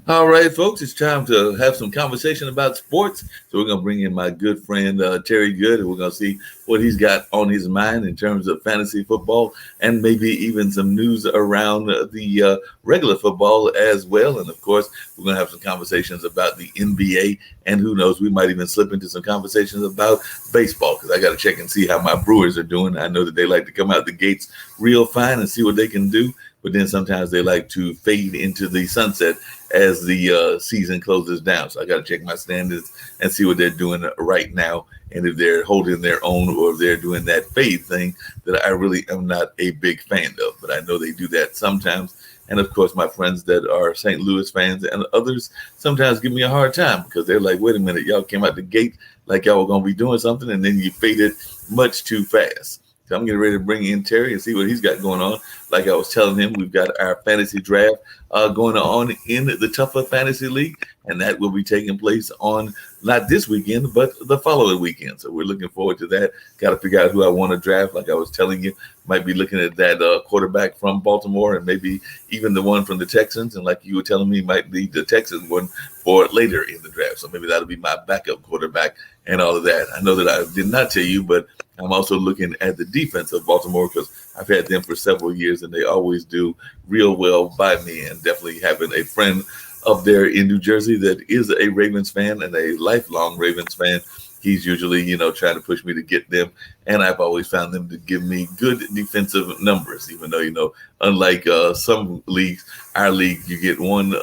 All right, folks, it's time to have some conversation about sports. So we're going to bring in my good friend Terry Good, and we're going to see what he's got on his mind in terms of fantasy football and maybe even some news around the regular football as well. And of course, we're going to have some conversations about the NBA, and who knows, we might even slip into some conversations about baseball because I got to check and see how my Brewers are doing. I know that they like to come out the gates real fine and see what they can do, but then sometimes they like to fade into the sunset as the season closes down. So I got to check my standards and see what they're doing right now, and if they're holding their own or if they're doing that fade thing that I really am not a big fan of. But I know they do that sometimes. And of course, my friends that are St. Louis fans and others sometimes give me a hard time because they're like, wait a minute, y'all came out the gate like y'all were going to be doing something, and then you faded much too fast. So I'm getting ready to bring in Terry and see what he's got going on. Like I was telling him, we've got our fantasy draft going on in the Tougher Fantasy League, and that will be taking place on not this weekend, but the following weekend. So we're looking forward to that. Got to figure out who I want to draft. Like I was telling you, might be looking at that quarterback from Baltimore and maybe even the one from the Texans. And like you were telling me, might be the Texans one for later in the draft. So maybe that'll be my backup quarterback and all of that. I know that I did not tell you, but I'm also looking at the defense of Baltimore because I've had them for several years and they always do real well by me. And definitely having a friend up there in New Jersey that is a Ravens fan and a lifelong Ravens fan, he's usually, trying to push me to get them. And I've always found them to give me good defensive numbers, even though, unlike some leagues, our league, you get one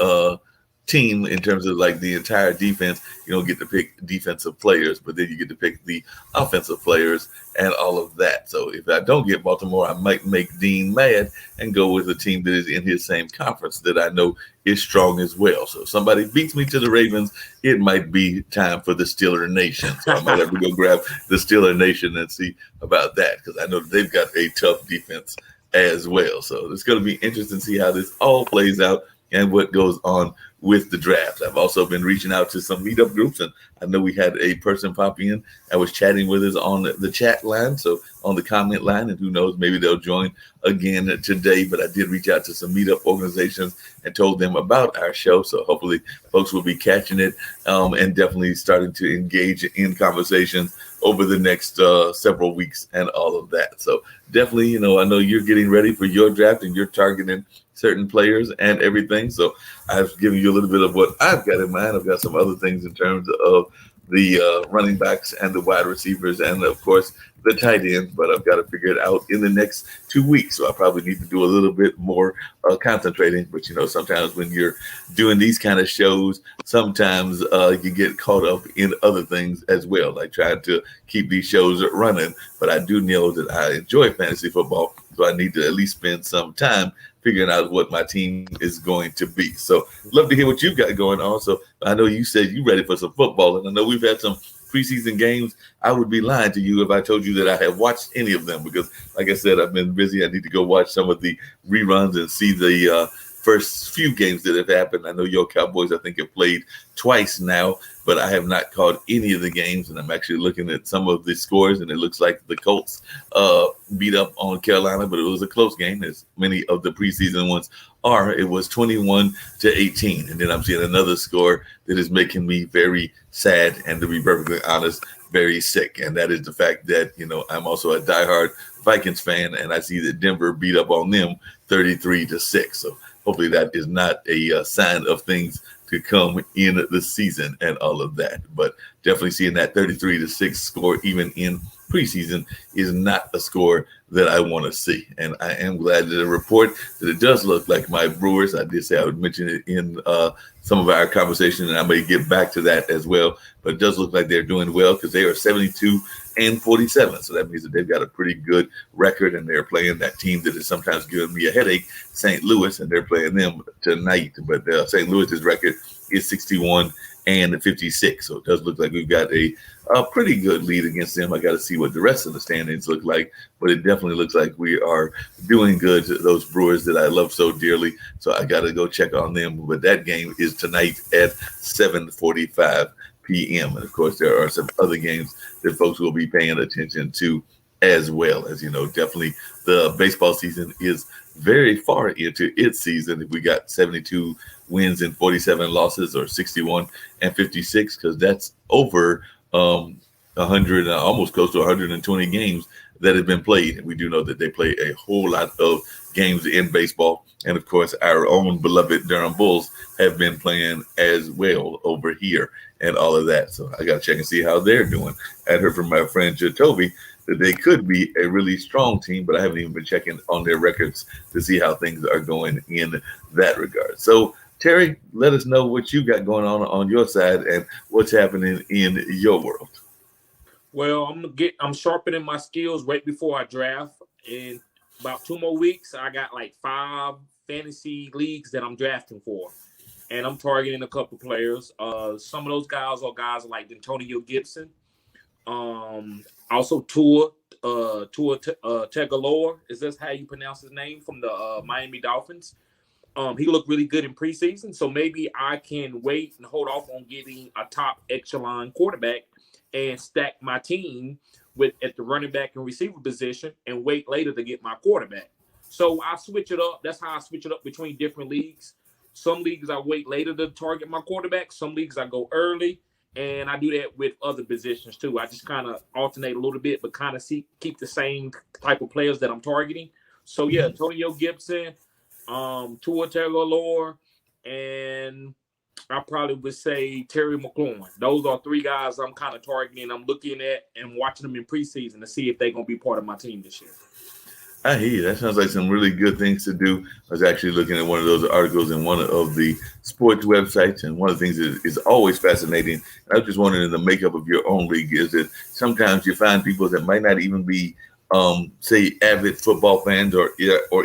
team in terms of like the entire defense. You don't get to pick defensive players, but then you get to pick the offensive players and all of that. So if I don't get Baltimore, I might make Dean mad and go with a team that is in his same conference that I know is strong as well. So if somebody beats me to the Ravens, it might be time for the Steeler Nation. So I might have to go grab the Steeler Nation and see about that because I know that they've got a tough defense as well. So it's going to be interesting to see how this all plays out and what goes on with the draft. I've also been reaching out to some meetup groups, and I know we had a person pop in and was chatting with us on the chat line, so on the comment line, and who knows, maybe they'll join again today. But I did reach out to some meetup organizations and told them about our show, so hopefully folks will be catching it and definitely starting to engage in conversations over the next several weeks and all of that. So definitely, I know you're getting ready for your draft and you're targeting certain players and everything. So I've given you a little bit of what I've got in mind. I've got some other things in terms of the running backs and the wide receivers and, of course, the tight ends, but I've got to figure it out in the next 2 weeks. So I probably need to do a little bit more concentrating. But, sometimes when you're doing these kind of shows, sometimes you get caught up in other things as well, like trying to keep these shows running. But I do know that I enjoy fantasy football, so I need to at least spend some time figuring out what my team is going to be. So love to hear what you've got going on. So I know you said you ready for some football, and I know we've had some preseason games. I would be lying to you if I told you that I have watched any of them because, like I said, I've been busy. I need to go watch some of the reruns and see the first few games that have happened. I know your Cowboys, I think, have played twice now, but I have not caught any of the games, and I'm actually looking at some of the scores, and it looks like the Colts beat up on Carolina, but it was a close game, as many of the preseason ones are. It was 21-18, and then I'm seeing another score that is making me very sad, and to be perfectly honest, very sick, and that is the fact that I'm also a diehard Vikings fan, and I see that Denver beat up on them 33-6. So hopefully that is not a sign of things to come in the season and all of that. But definitely seeing that 33-6 score, even in preseason, is not a score that I want to see. And I am glad to report that it does look like my Brewers, I did say I would mention it in some of our conversation, and I may get back to that as well. But it does look like they're doing well because they are 72-47. So that means that they've got a pretty good record, and they're playing that team that is sometimes giving me a headache, St. Louis, and they're playing them tonight. But St. Louis's record is 61-56. So it does look like we've got a pretty good lead against them. I got to see what the rest of the standings look like, but it definitely looks like we are doing good to those Brewers that I love so dearly. So I got to go check on them. But that game is tonight at 7:45 p.m. And of course, there are some other games that folks will be paying attention to as well. As you know, definitely the baseball season is very far into its season. If we got 72 wins and 47 losses, or 61 and 56, because that's over 100, almost close to 120 games that have been played. And we do know that they play a whole lot of games in baseball. And of course, our own beloved Durham Bulls have been playing as well over here and all of that. So I got to check and see how they're doing. I heard from my friend Jacoby that they could be a really strong team, but I haven't even been checking on their records to see how things are going in that regard. So, Terry, let us know what you got going on your side and what's happening in your world. Well, I'm sharpening my skills right before I draft. In about 2 more weeks, I got like 5 fantasy leagues that I'm drafting for, and I'm targeting a couple players. Some of those guys are guys like Antonio Gibson, also Tua Tagovailoa. Is this how you pronounce his name, from the Miami Dolphins? He looked really good in preseason, so maybe I can wait and hold off on getting a top echelon quarterback and stack my team with at the running back and receiver position, and wait later to get my quarterback. So I switch it up. That's how I switch it up between different leagues. Some leagues I wait later to target my quarterback. Some leagues I go early, and I do that with other positions too. I just kind of alternate a little bit, but kind of keep the same type of players that I'm targeting. So yeah, Antonio Gibson, Tua Tagovailoa, and I probably would say Terry McLaurin. Those are 3 guys I'm kind of targeting. I'm looking at and watching them in preseason to see if they're going to be part of my team this year. I hear you. That sounds like some really good things to do. I was actually looking at one of those articles in one of the sports websites, and one of the things that is always fascinating, I was just wondering, in the makeup of your own league, is that sometimes you find people that might not even be, say, avid football fans, or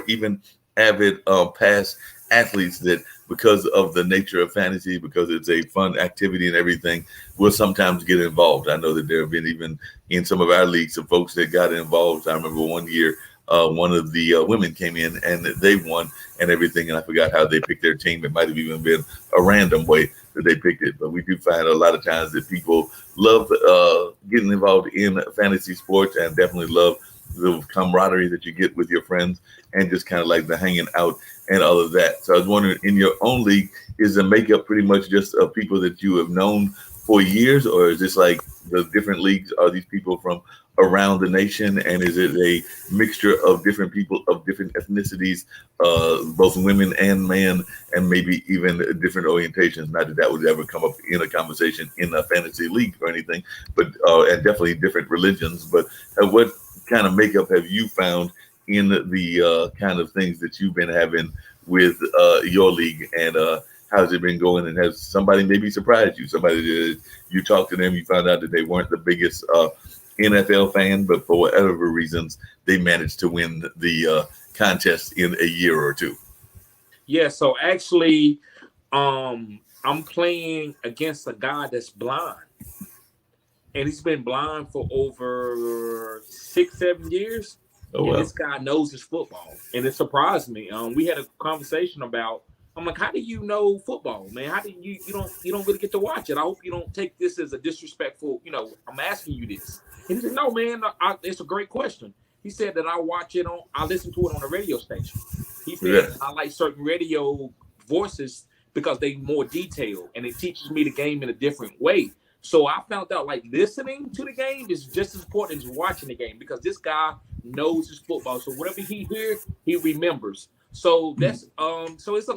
even avid past athletes, that because of the nature of fantasy, because it's a fun activity and everything, will sometimes get involved. I know that there have been, even in some of our leagues, some folks that got involved. I remember one year, one of the women came in and they won and everything, and I forgot how they picked their team. It might have even been a random way that they picked it, but we do find a lot of times that people love getting involved in fantasy sports, and definitely love the camaraderie that you get with your friends, and just kind of like the hanging out and all of that. So I was wondering, in your own league, is the makeup pretty much just of people that you have known for years, or is this like the different leagues? Are these people from around the nation, and is it a mixture of different people of different ethnicities, both women and men, and maybe even different orientations? Not that that would ever come up in a conversation in a fantasy league or anything, but and definitely different religions. But what kind of makeup have you found in the kind of things that you've been having with your league, and how's it been going? And has somebody maybe surprised you? Somebody that you talked to them, you found out that they weren't the biggest NFL fan, but for whatever reasons, they managed to win the contest in a year or two. Yeah, so actually, I'm playing against a guy that's blind, and he's been blind for over 6, 7 years. Oh And well. this guy knows his football, and it surprised me. We had a conversation about. I'm like, how do you know football, man? How do you don't really get to watch it? I hope you don't take this as a disrespectful. I'm asking you this. And he said, no, man, it's a great question. He said that I listen to it on a radio station. He Yeah. said I like certain radio voices because they more detailed and it teaches me the game in a different way. So I found out like listening to the game is just as important as watching the game, because this guy knows his football. So whatever he hears, he remembers. So that's so it's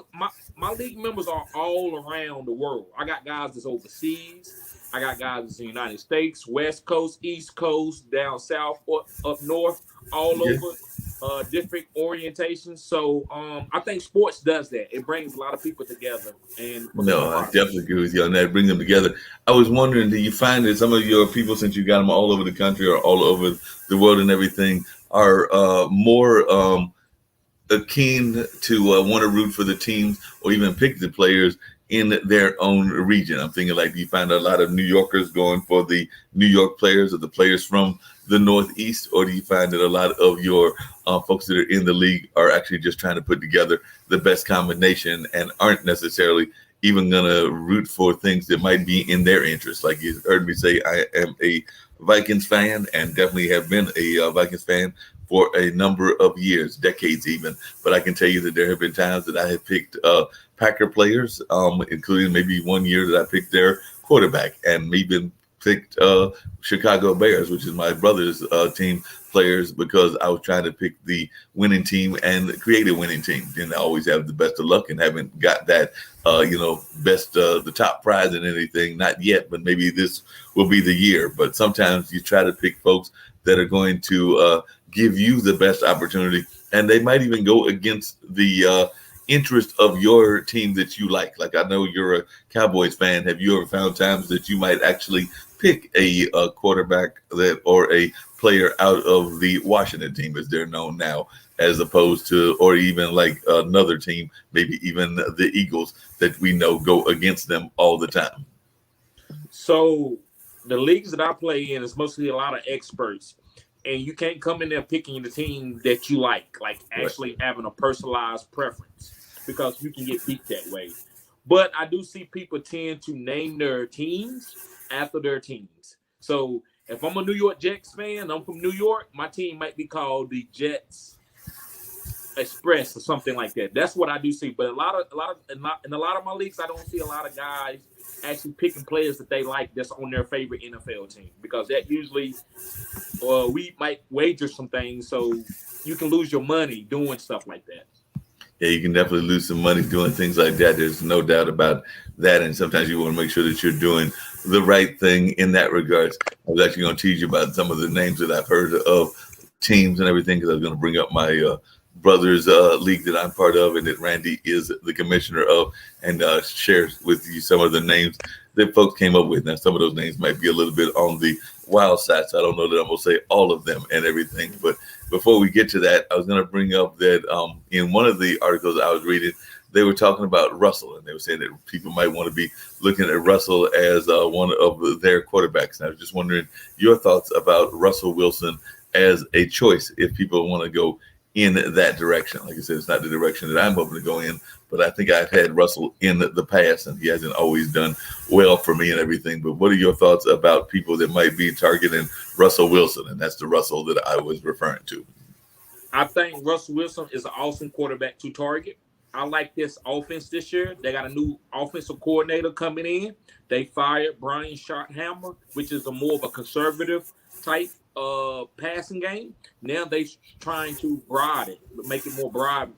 my league members are all around the world. I got guys that's overseas. I got guys that's in the United States, West Coast, East Coast, down south, up north, all Yeah. over, different orientations. So I think sports does that. It brings a lot of people together and for the No, I camaraderie. definitely agree with you on that. Bring them together. I was wondering, do you find that some of your people, since you got them all over the country or all over the world and everything, are more keen to want to root for the teams or even pick the players in their own region? I'm thinking, like, do you find a lot of New Yorkers going for the New York players or the players from the Northeast, or do you find that a lot of your folks that are in the league are actually just trying to put together the best combination and aren't necessarily even going to root for things that might be in their interest? Like you heard me say, I am a Vikings fan and definitely have been a Vikings fan for a number of years, decades even. But I can tell you that there have been times that I have picked Packer players, including maybe one year that I picked their quarterback, and even picked Chicago Bears, which is my brother's team players, because I was trying to pick the winning team and create a winning team. Didn't always have the best of luck and haven't got that, best, the top prize in anything. Not yet, but maybe this will be the year. But sometimes you try to pick folks that are going to give you the best opportunity, and they might even go against the interest of your team that you like. Like I know you're a Cowboys fan. Have you ever found times that you might actually pick a quarterback that or a player out of the Washington team, as they're known now, as opposed to, or even like another team, maybe even the Eagles that we know go against them all the time? So the leagues that I play in is mostly a lot of experts, and you can't come in there picking the team that you like Right. actually having a personalized preference, because you can get beat that way. But I do see people tend to name their teams after their teams. So if I'm a New York Jets fan, I'm from New York, my team might be called the Jets Express or something like that. That's what I do see. But in a lot of my leagues, I don't see a lot of guys actually picking players that they like that's on their favorite NFL team, because that usually, we might wager some things, so you can lose your money doing stuff like that. Yeah, you can definitely lose some money doing things like that. There's no doubt about that. And sometimes you want to make sure that you're doing the right thing in that regards. I was actually going to teach you about some of the names that I've heard of teams and everything, because I was going to bring up my brother's league that I'm part of and that Randy is the commissioner of, and share with you some of the names that folks came up with. Now, some of those names might be a little bit on the wild side, so I don't know that I'm going to say all of them and everything. But before we get to that, I was going to bring up that in one of the articles I was reading, they were talking about Russell, and they were saying that people might want to be looking at Russell as one of their quarterbacks. And I was just wondering your thoughts about Russell Wilson as a choice if people want to go in that direction. Like I said, it's not the direction that I'm hoping to go in, but I think I've had Russell in the past, and he hasn't always done well for me and everything. But what are your thoughts about people that might be targeting Russell Wilson? And that's the Russell that I was referring to. I think Russell Wilson is an awesome quarterback to target. I like this offense this year. They got a new offensive coordinator coming in. They fired Brian Schottenhammer, which is a more of a conservative type passing game. Now they trying to broaden it, make it more broad.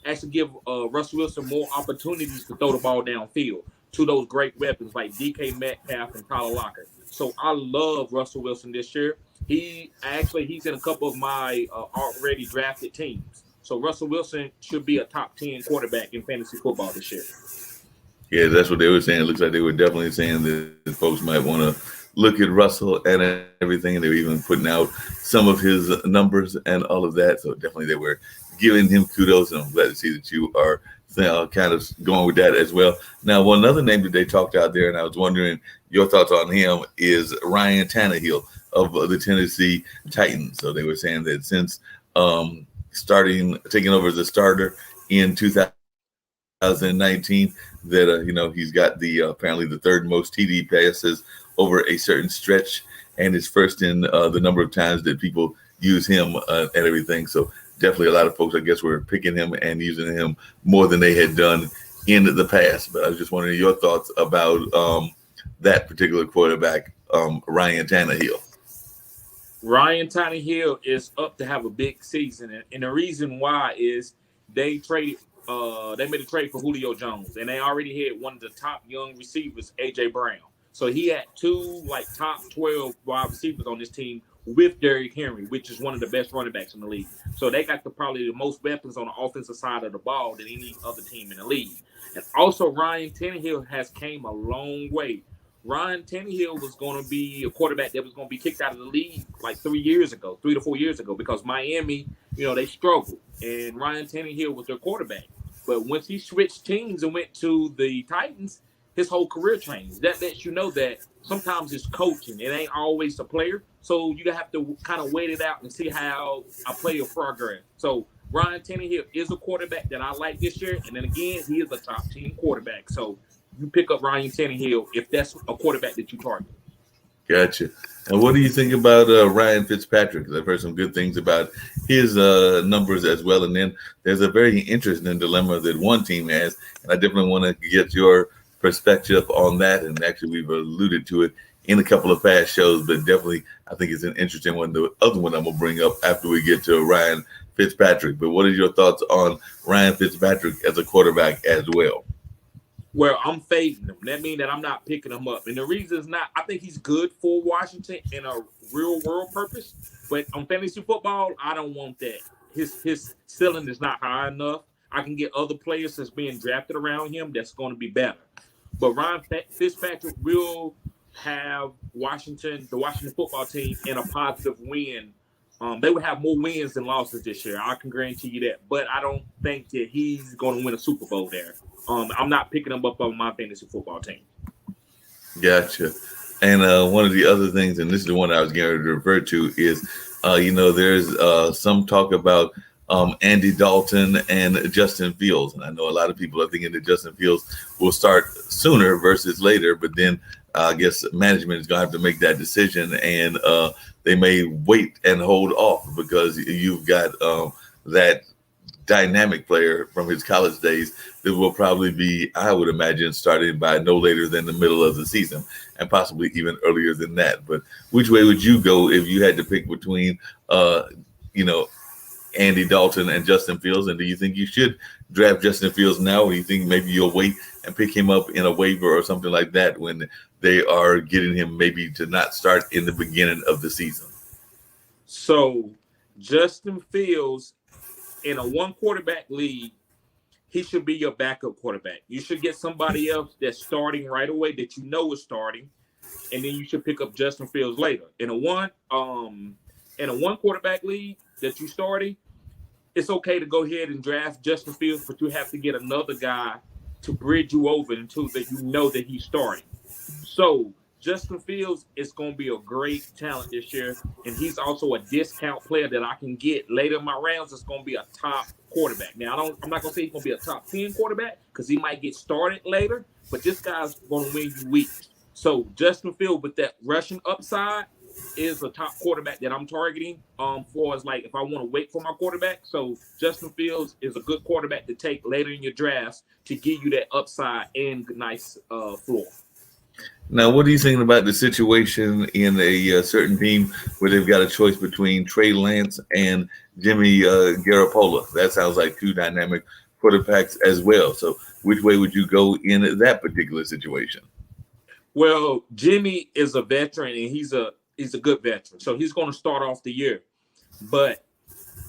Actually give Russell Wilson more opportunities to throw the ball downfield to those great weapons like DK Metcalf and Tyler Lockett. So I love Russell Wilson this year. He's in a couple of my already drafted teams. So Russell Wilson should be a top 10 quarterback in fantasy football this year. Yeah, that's what they were saying. It looks like they were definitely saying that folks might want to look at Russell and everything, and they were even putting out some of his numbers and all of that. So definitely they were giving him kudos, and I'm glad to see that you are kind of going with that as well. Now, one other name that they talked out there, and I was wondering your thoughts on him, is Ryan Tannehill of the Tennessee Titans. So they were saying that since taking over as a starter in 2019, that he's got the apparently the third most TD passes over a certain stretch, and is first in the number of times that people use him and everything. So definitely a lot of folks, I guess, were picking him and using him more than they had done in the past. But I was just wondering your thoughts about that particular quarterback, Ryan Tannehill. Ryan Tannehill is up to have a big season, and the reason why is they traded. They made a trade for Julio Jones, and they already had one of the top young receivers, AJ Brown. So he had two like top 12 wide receivers on this team with Derrick Henry, which is one of the best running backs in the league. So they got probably the most weapons on the offensive side of the ball than any other team in the league. And also Ryan Tannehill has came a long way. Ryan Tannehill was going to be a quarterback that was going to be kicked out of the league like 3 to 4 years ago, because Miami, they struggled, and Ryan Tannehill was their quarterback. But once he switched teams and went to the Titans, his whole career changed. That lets you know that sometimes it's coaching. It ain't always the player. So you have to kind of wait it out and see how a player progress. So Ryan Tannehill is a quarterback that I like this year. And then again, he is a top 10 quarterback. So you pick up Ryan Tannehill if that's a quarterback that you target. Gotcha. And what do you think about Ryan Fitzpatrick? 'Cause I've heard some good things about his numbers as well. And then there's a very interesting dilemma that one team has, and I definitely want to get your perspective on that. And actually, we've alluded to it in a couple of past shows, but definitely, I think it's an interesting one. The other one I'm gonna bring up after we get to Ryan Fitzpatrick. But what are your thoughts on Ryan Fitzpatrick as a quarterback as well? Where I'm fading him. That means that I'm not picking him up. And the reason is not, I think he's good for Washington in a real world purpose. But on fantasy football, I don't want that. His ceiling is not high enough. I can get other players that's being drafted around him that's going to be better. But Ryan Fitzpatrick will have the Washington football team in a positive win. They would have more wins than losses this year. I can guarantee you that. But I don't think that he's going to win a Super Bowl there. I'm not picking him up on my fantasy football team. Gotcha. And one of the other things, and this is the one I was going to refer to, is there's some talk about Andy Dalton and Justin Fields, and I know a lot of people are thinking that Justin Fields will start sooner versus later, but then I guess management is going to have to make that decision, and they may wait and hold off because you've got that dynamic player from his college days that will probably be, I would imagine, starting by no later than the middle of the season and possibly even earlier than that. But which way would you go if you had to pick between, Andy Dalton and Justin Fields? And do you think you should draft Justin Fields now, or do you think maybe you'll wait and pick him up in a waiver or something like that when they are getting him maybe to not start in the beginning of the season? So Justin Fields, in a one quarterback league, he should be your backup quarterback. You should get somebody else that's starting right away that you know is starting, and then you should pick up Justin Fields later. In a one quarterback league that you starting, it's okay to go ahead and draft Justin Fields, but you have to get another guy to bridge you over until that you know that he's starting. So Justin Fields is going to be a great talent this year, and he's also a discount player that I can get later in my rounds. It's going to be a top quarterback. Now, I'm not going to say he's going to be a top 10 quarterback because he might get started later, but this guy's going to win you weeks. So Justin Fields with that rushing upside is a top quarterback that I'm targeting for as like if I want to wait for my quarterback. So Justin Fields is a good quarterback to take later in your drafts to give you that upside and nice floor. Now, what are you thinking about the situation in a certain team where they've got a choice between Trey Lance and Jimmy Garoppolo? That sounds like two dynamic quarterbacks as well. So which way would you go in that particular situation? Well, Jimmy is a veteran, and he's a good veteran. So he's going to start off the year. But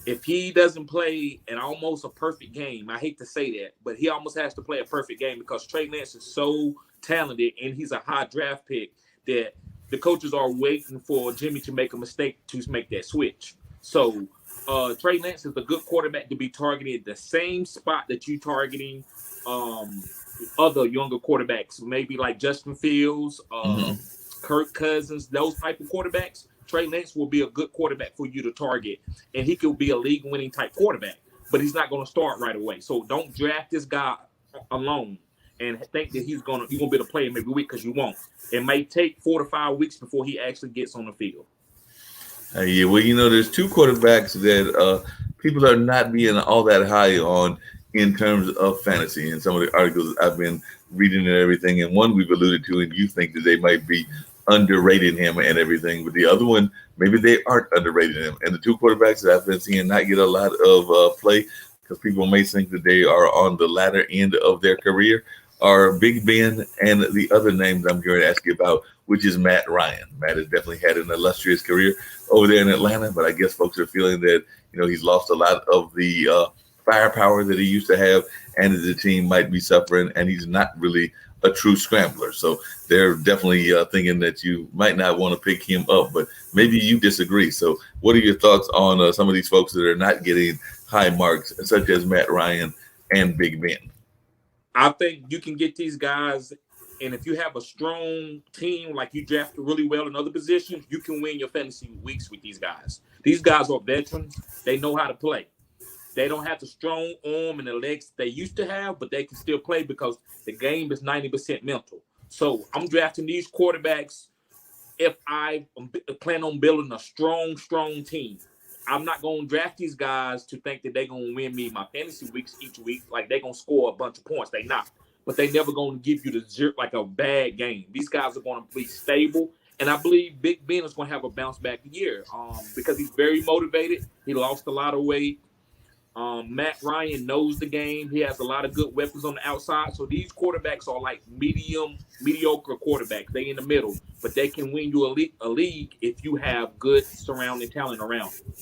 if he doesn't play an almost a perfect game, I hate to say that, but he almost has to play a perfect game because Trey Lance is so talented and he's a high draft pick that the coaches are waiting for Jimmy to make a mistake to make that switch. So Trey Lance is a good quarterback to be targeted the same spot that you targeting other younger quarterbacks, maybe like Justin Fields, Kirk Cousins, those type of quarterbacks. Trey Lance will be a good quarterback for you to target, and he could be a league-winning type quarterback, but he's not going to start right away. So don't draft this guy alone and think that you're going to be able to play him every week because you won't. It may take 4 to 5 weeks before he actually gets on the field. Yeah, well, there's two quarterbacks that people are not being all that high on in terms of fantasy. And some of the articles I've been reading and everything, and one we've alluded to, and you think that they might be underrated him and everything, but the other one, maybe they aren't underrated him. And the two quarterbacks that I've been seeing not get a lot of play because people may think that they are on the latter end of their career are Big Ben and the other names I'm going to ask you about, which is Matt Ryan. Matt has definitely had an illustrious career over there in Atlanta, but I guess folks are feeling that, he's lost a lot of the firepower that he used to have, and the team might be suffering, and he's not really a true scrambler. So they're definitely thinking that you might not want to pick him up, but maybe you disagree. So what are your thoughts on some of these folks that are not getting high marks, such as Matt Ryan and Big Ben? I think you can get these guys, and if you have a strong team, like you drafted really well in other positions, you can win your fantasy weeks with these guys. These guys are veterans. They know how to play. They don't have the strong arm and the legs they used to have, but they can still play because the game is 90% mental. So I'm drafting these quarterbacks if I plan on building a strong team. I'm not going to draft these guys to think that they're going to win me my fantasy weeks each week. Like they're going to score a bunch of points. They not. But they never going to give you the zero, like a bad game. These guys are going to be stable. And I believe Big Ben is going to have a bounce back year because he's very motivated. He lost a lot of weight. Matt Ryan knows the game. He has a lot of good weapons on the outside. So these quarterbacks are like mediocre quarterbacks. They in the middle, but they can win you a league if you have good surrounding talent around you.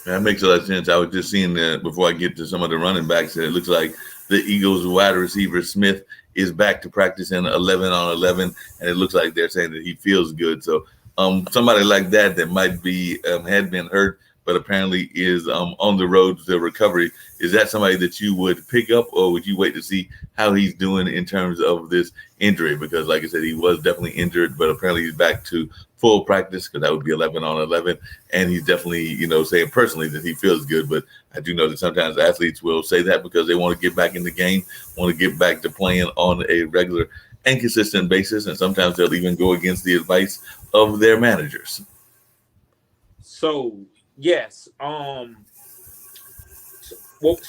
That makes a lot of sense. I was just seeing that before I get to some of the running backs. It looks like the Eagles wide receiver Smith is back to practicing 11 on 11, and it looks like they're saying that he feels good. So somebody like that might be had been hurt, but apparently is on the road to recovery. Is that somebody that you would pick up, or would you wait to see how he's doing in terms of this injury? Because, like I said, he was definitely injured, but apparently he's back to full practice because that would be 11 on 11. And he's definitely, saying personally that he feels good. But I do know that sometimes athletes will say that because they want to get back in the game, want to get back to playing on a regular and consistent basis. And sometimes they'll even go against the advice of their managers. So yes. So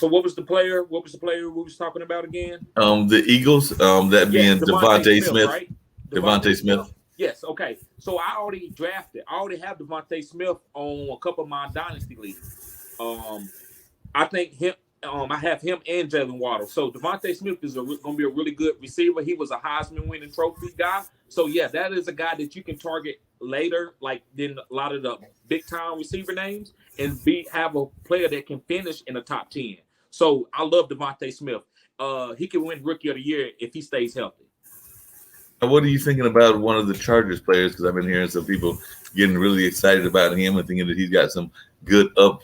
what was the player? What was the player we was talking about again? The Eagles, that being Devontae Smith. Right? Devontae Smith. Yes. Okay. So I already drafted. I already have Devontae Smith on a couple of my dynasty leagues. I think him. I have him and Jalen Waddle. So Devontae Smith is going to be a really good receiver. He was a Heisman winning trophy guy. So yeah, that is a guy that you can target later, like than a lot of the big time receiver names, and have a player that can finish in the top 10. So I love Devontae Smith. He can win Rookie of the Year if he stays healthy. What are you thinking about one of the Chargers players? Because I've been hearing some people getting really excited about him and thinking that he's got some good up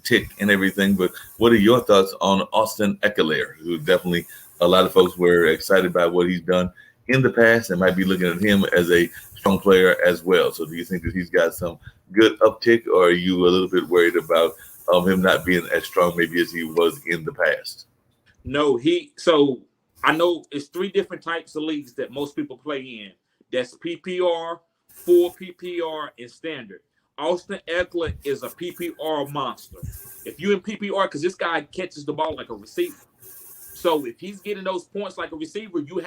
tick and everything. But what are your thoughts on Austin Eckler, who definitely a lot of folks were excited by what he's done in the past and might be looking at him as a strong player as well. So do you think that he's got some good uptick, or are you a little bit worried about him not being as strong maybe as he was in the past? No, I know it's 3 different types of leagues that most people play in. That's PPR, full PPR, and standard. Austin Eckler is a PPR monster. If you in PPR, because this guy catches the ball like a receiver. So if he's getting those points like a receiver, you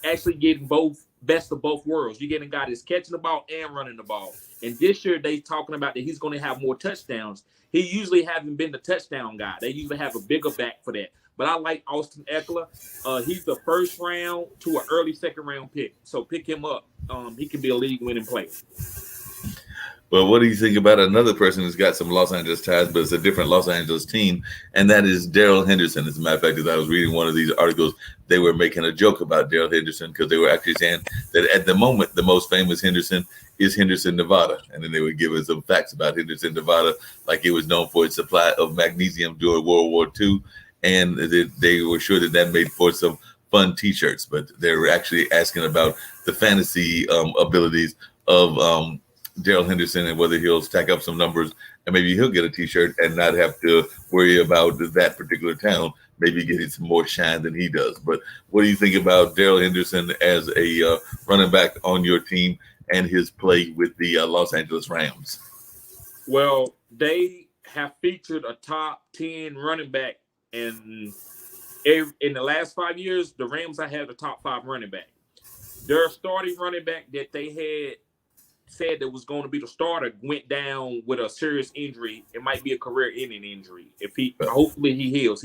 actually getting both best of both worlds. You're getting a guy that's catching the ball and running the ball. And this year they talking about that he's going to have more touchdowns. He usually hasn't been the touchdown guy. They usually have a bigger back for that. But I like Austin Eckler. He's the first round to an early second round pick. So pick him up. He can be a league winning player. Well, what do you think about another person who's got some Los Angeles ties, but it's a different Los Angeles team, and that is Darrell Henderson. As a matter of fact, as I was reading one of these articles, they were making a joke about Darrell Henderson because they were actually saying that at the moment, the most famous Henderson is Henderson, Nevada. And then they were giving some facts about Henderson, Nevada, like it was known for its supply of magnesium during World War II. And they were sure that made for some fun T-shirts, but they were actually asking about the fantasy abilities of Darrell Henderson and whether he'll stack up some numbers and maybe he'll get a T-shirt and not have to worry about that particular town maybe getting some more shine than he does. But what do you think about Darrell Henderson as a running back on your team and his play with the Los Angeles Rams? Well, they have featured a top 10 running back, and in the last 5 years, the Rams have had a top 5 running back. Their starting running back that they had said that was going to be the starter went down with a serious injury. It might be a career-ending injury. Hopefully he heals.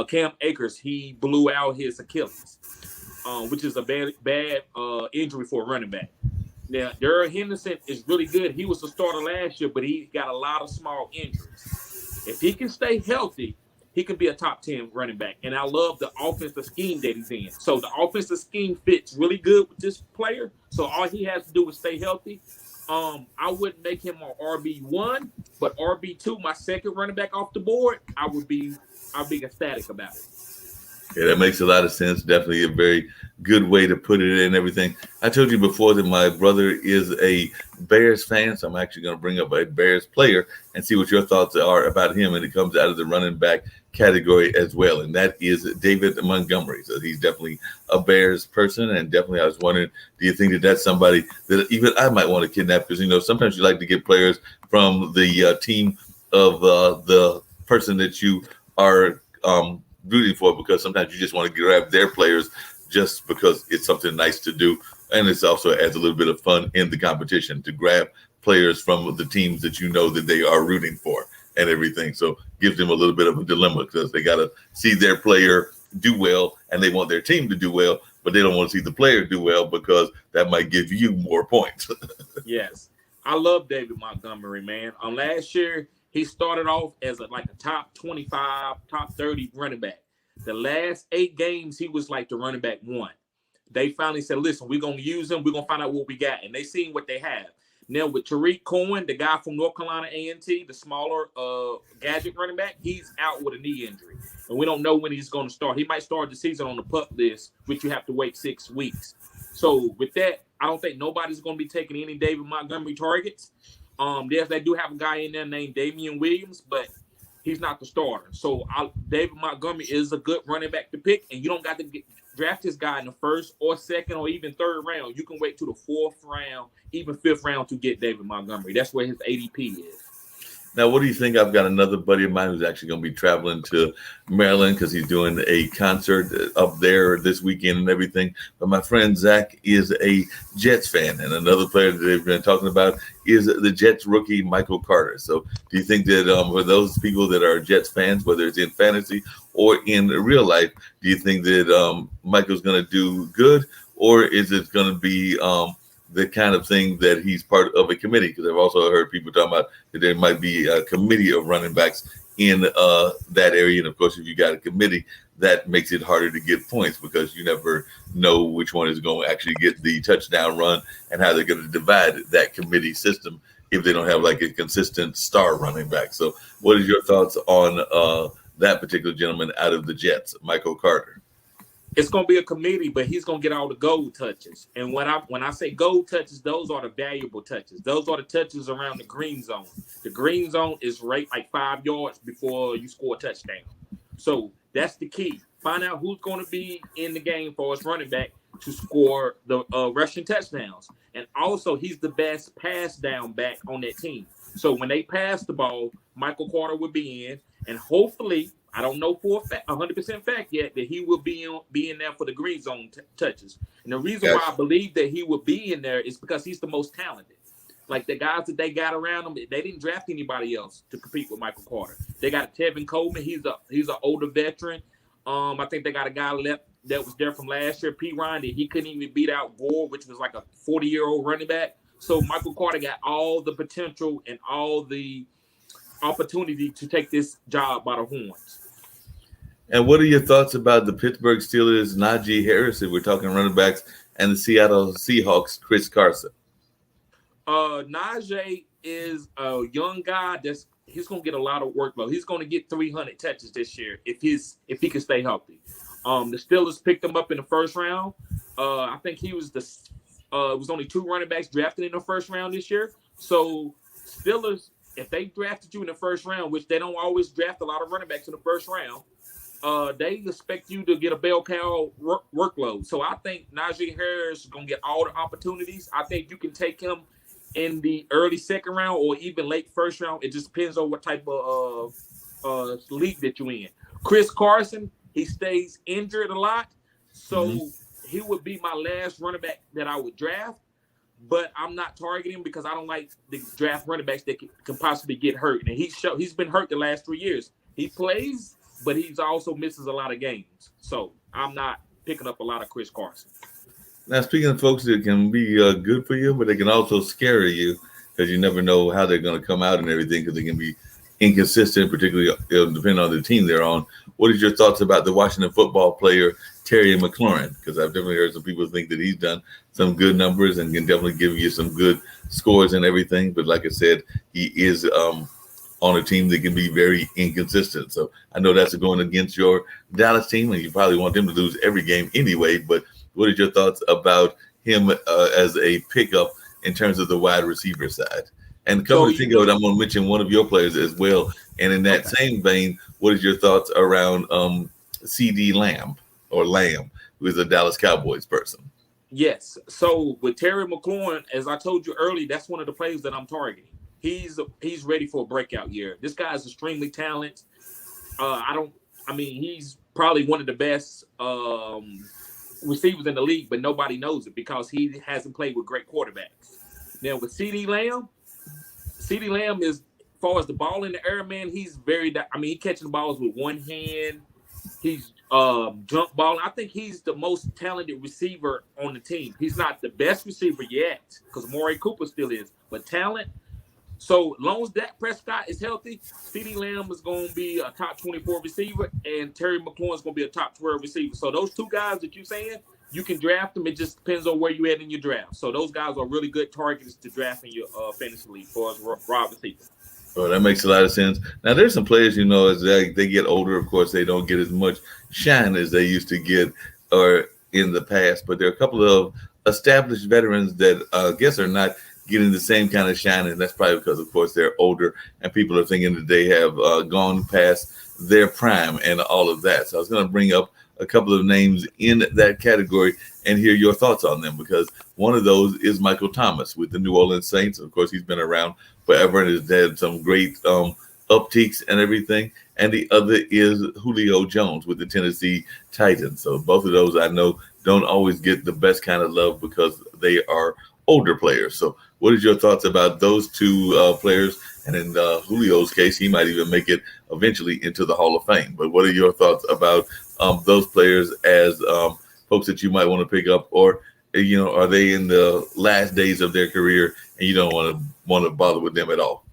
Cam Akers, he blew out his Achilles, which is a bad injury for a running back. Now, Darrell Henderson is really good. He was the starter last year, but he got a lot of small injuries. If he can stay healthy, he could be a top 10 running back. And I love the offensive scheme that he's in. So the offensive scheme fits really good with this player. So all he has to do is stay healthy. I wouldn't make him an RB1, but RB2, my second running back off the board, I'll be ecstatic about it. Yeah, that makes a lot of sense. Definitely a very good way to put it and everything. I told you before that my brother is a Bears fan, so I'm actually going to bring up a Bears player and see what your thoughts are about him. And it comes out of the running back category as well, and that is David Montgomery. So he's definitely a Bears person, and definitely I was wondering, do you think that that's somebody that even I might want to kidnap? Because sometimes you like to get players from the team of the person that you are rooting for, because sometimes you just want to grab their players just because it's something nice to do, and it's also adds a little bit of fun in the competition to grab players from the teams that you know that they are rooting for and everything. So gives them a little bit of a dilemma because they got to see their player do well and they want their team to do well, but they don't want to see the player do well because that might give you more points. Yes, I love David Montgomery, man. Last year he started off as like a top 25, top 30 running back. The last 8 games he was like the running back one. They finally said, "Listen, we're gonna use him. We're gonna find out what we got," and they seen what they have. Now with Tariq Cohen, the guy from North Carolina A&T, the smaller gadget running back, he's out with a knee injury, and we don't know when he's going to start. He might start the season on the PUP list, which you have to wait 6 weeks. So with that, I don't think nobody's going to be taking any David Montgomery targets. Yes, they do have a guy in there named Damian Williams, but he's not the starter. So David Montgomery is a good running back to pick, and you don't got to draft this guy in the first or second or even third round. You can wait to the 4th round, even 5th round to get David Montgomery. That's where his ADP is. Now, what do you think? I've got another buddy of mine who's actually going to be traveling to Maryland because he's doing a concert up there this weekend and everything. But my friend Zach is a Jets fan, and another player that they've been talking about is the Jets rookie Michael Carter. So do you think that for those people that are Jets fans, whether it's in fantasy or in real life, do you think that Michael's going to do good, or is it going to be the kind of thing that he's part of a committee? Because I've also heard people talking about that there might be a committee of running backs in that area. And of course, if you got a committee, that makes it harder to get points because you never know which one is going to actually get the touchdown run and how they're going to divide that committee system if they don't have like a consistent star running back. So what is your thoughts on that particular gentleman out of the Jets, Michael Carter? It's going to be a committee, but he's going to get all the gold touches. And when I say gold touches, those are the valuable touches. Those are the touches around the green zone. The green zone is right like 5 yards before you score a touchdown. So that's the key. Find out who's going to be in the game for us running back to score the rushing touchdowns. And also, he's the best pass down back on that team. So when they pass the ball, Michael Carter will be in, and hopefully, I don't know for a fact, 100% fact yet, that he will be in there for the green zone touches. And the reason why I believe that he will be in there is because he's the most talented. Like the guys that they got around him, they didn't draft anybody else to compete with Michael Carter. They got Tevin Coleman. He's an older veteran. I think they got a guy left that was there from last year, P. Ryan, that he couldn't even beat out Gore, which was like a 40-year-old running back. So Michael Carter got all the potential and all the opportunity to take this job by the horns. And what are your thoughts about the Pittsburgh Steelers, Najee Harris, if we're talking running backs, and the Seattle Seahawks, Chris Carson? Najee is a young guy he's going to get a lot of workload. He's going to get 300 touches this year if he can stay healthy. The Steelers picked him up in the first round. I think he was it was only 2 running backs drafted in the first round this year. So Steelers, if they drafted you in the first round, which they don't always draft a lot of running backs in the first round, they expect you to get a bell cow workload. So I think Najee Harris is going to get all the opportunities. I think you can take him in the early second round or even late first round. It just depends on what type of league that you're in. Chris Carson, he stays injured a lot. So he would be my last running back that I would draft. But I'm not targeting him because I don't like the draft running backs that can possibly get hurt. And he's been hurt the last 3 years. He plays, but he's also misses a lot of games. So I'm not picking up a lot of Chris Carson. Now, speaking of folks that can be good for you, but they can also scare you because you never know how they're going to come out and everything because they can be inconsistent, particularly depending on the team they're on. What is your thoughts about the Washington football player, Terry McLaurin? Because I've definitely heard some people think that he's done some good numbers and can definitely give you some good scores and everything. But like I said, he is on a team that can be very inconsistent. So I know that's going against your Dallas team, and you probably want them to lose every game anyway. But what are your thoughts about him as a pickup in terms of the wide receiver side? And come So to think of it, I'm going to mention one of your players as well. And in that okay. same vein, what is your thoughts around CD Lamb or Lamb, who is a Dallas Cowboys person? Yes. So with Terry McLaurin, as I told you earlier, that's one of the players that I'm targeting. He's ready for a breakout year. This guy is extremely talented. He's probably one of the best receivers in the league, but nobody knows it because he hasn't played with great quarterbacks. Now with CD Lamb is, as far as the ball in the air, man, he's he catching the balls with one hand. He's jump balling. I think he's the most talented receiver on the team. He's not the best receiver yet because Amari Cooper still is, but talent. So long as Dak Prescott is healthy, CeeDee Lamb is going to be a top 24 receiver, and Terry McLaurin is going to be a top 12 receiver. So those two guys that you're saying, you can draft them. It just depends on where you at in your draft. So those guys are really good targets to draft in your fantasy league for us wide receiver. Oh, that makes a lot of sense. Now, there's some players, as they get older, of course, they don't get as much shine as they used to get or in the past. But there are a couple of established veterans that I guess are not getting the same kind of shine. And that's probably because, of course, they're older and people are thinking that they have gone past their prime and all of that. So I was going to bring up a couple of names in that category and hear your thoughts on them, because one of those is Michael Thomas with the New Orleans Saints. Of course, he's been around forever and has had some great upticks and everything. And the other is Julio Jones with the Tennessee Titans. So both of those I know don't always get the best kind of love because they are older players. So what is your thoughts about those two players? And in Julio's case, he might even make it eventually into the Hall of Fame. But what are your thoughts about those players as folks that you might want to pick up, or are they in the last days of their career and you don't want to bother with them at all?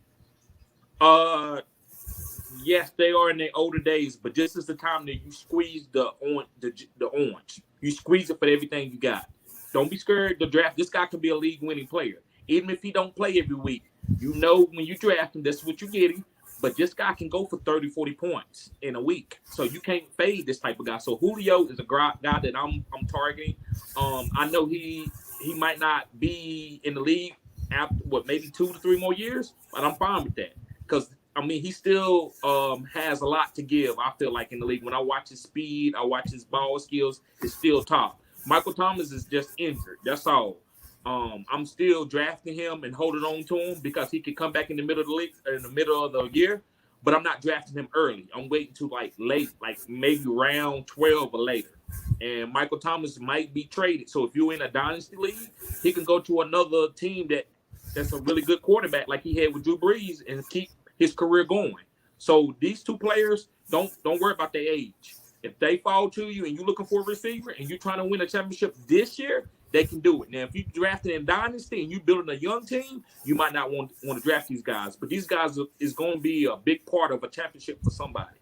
Yes, they are in their older days, but this is the time that you squeeze the orange. You squeeze it for everything you got. Don't be scared to draft. This guy can be a league-winning player, even if he don't play every week. When you draft him, that's what you're getting. But this guy can go for 30, 40 points in a week. So you can't fade this type of guy. So Julio is a guy that I'm targeting. I know he might not be in the league after maybe 2 to 3 more years, but I'm fine with that. Because he still has a lot to give, I feel like, in the league. When I watch his speed, I watch his ball skills, it's still top. Michael Thomas is just injured. That's all. I'm still drafting him and holding on to him because he could come back in the middle of the league, in the middle of the year. But I'm not drafting him early. I'm waiting to late, maybe round 12 or later. And Michael Thomas might be traded. So if you're in a dynasty league, he can go to another team that's a really good quarterback like he had with Drew Brees and keep his career going. So these two players, don't worry about their age. If they fall to you and you're looking for a receiver and you're trying to win a championship this year, they can do it. Now, if you drafted in Dynasty and you're building a young team, you might not want to draft these guys. But these guys is going to be a big part of a championship for somebody.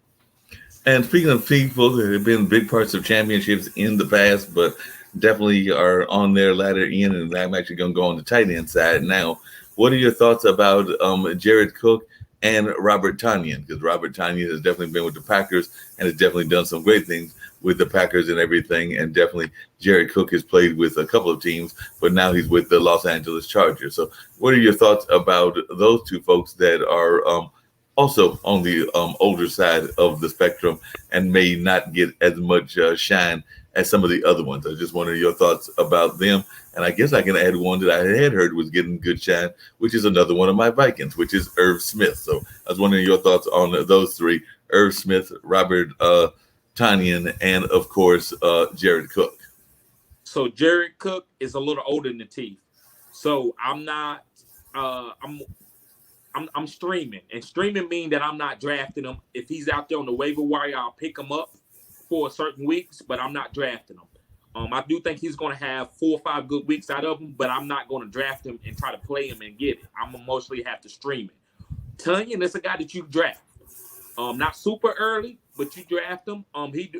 And speaking of people that have been big parts of championships in the past, but definitely are on their ladder in, and I'm actually going to go on the tight end side now. What are your thoughts about Jared Cook and Robert Tonyan? Because Robert Tonyan has definitely been with the Packers and has definitely done some great things with the Packers and everything. And definitely Jared Cook has played with a couple of teams, but now he's with the Los Angeles Chargers. So what are your thoughts about those two folks that are also on the older side of the spectrum and may not get as much shine as some of the other ones? I just wonder your thoughts about them. And I guess I can add one that I had heard was getting good shine, which is another one of my Vikings, which is Irv Smith. So I was wondering your thoughts on those three: Irv Smith, Robert Tonyan, and of course Jared Cook. So Jared Cook is a little older than the Teeth. So I'm not. I'm streaming, and streaming means that I'm not drafting him. If he's out there on the waiver wire, I'll pick him up for certain weeks, but I'm not drafting him. I do think he's going to have 4 or 5 good weeks out of him, but I'm not going to draft him and try to play him and get it. I'm going to mostly have to stream it. Tonyan, that's a guy that you draft. Not super early, but you draft him.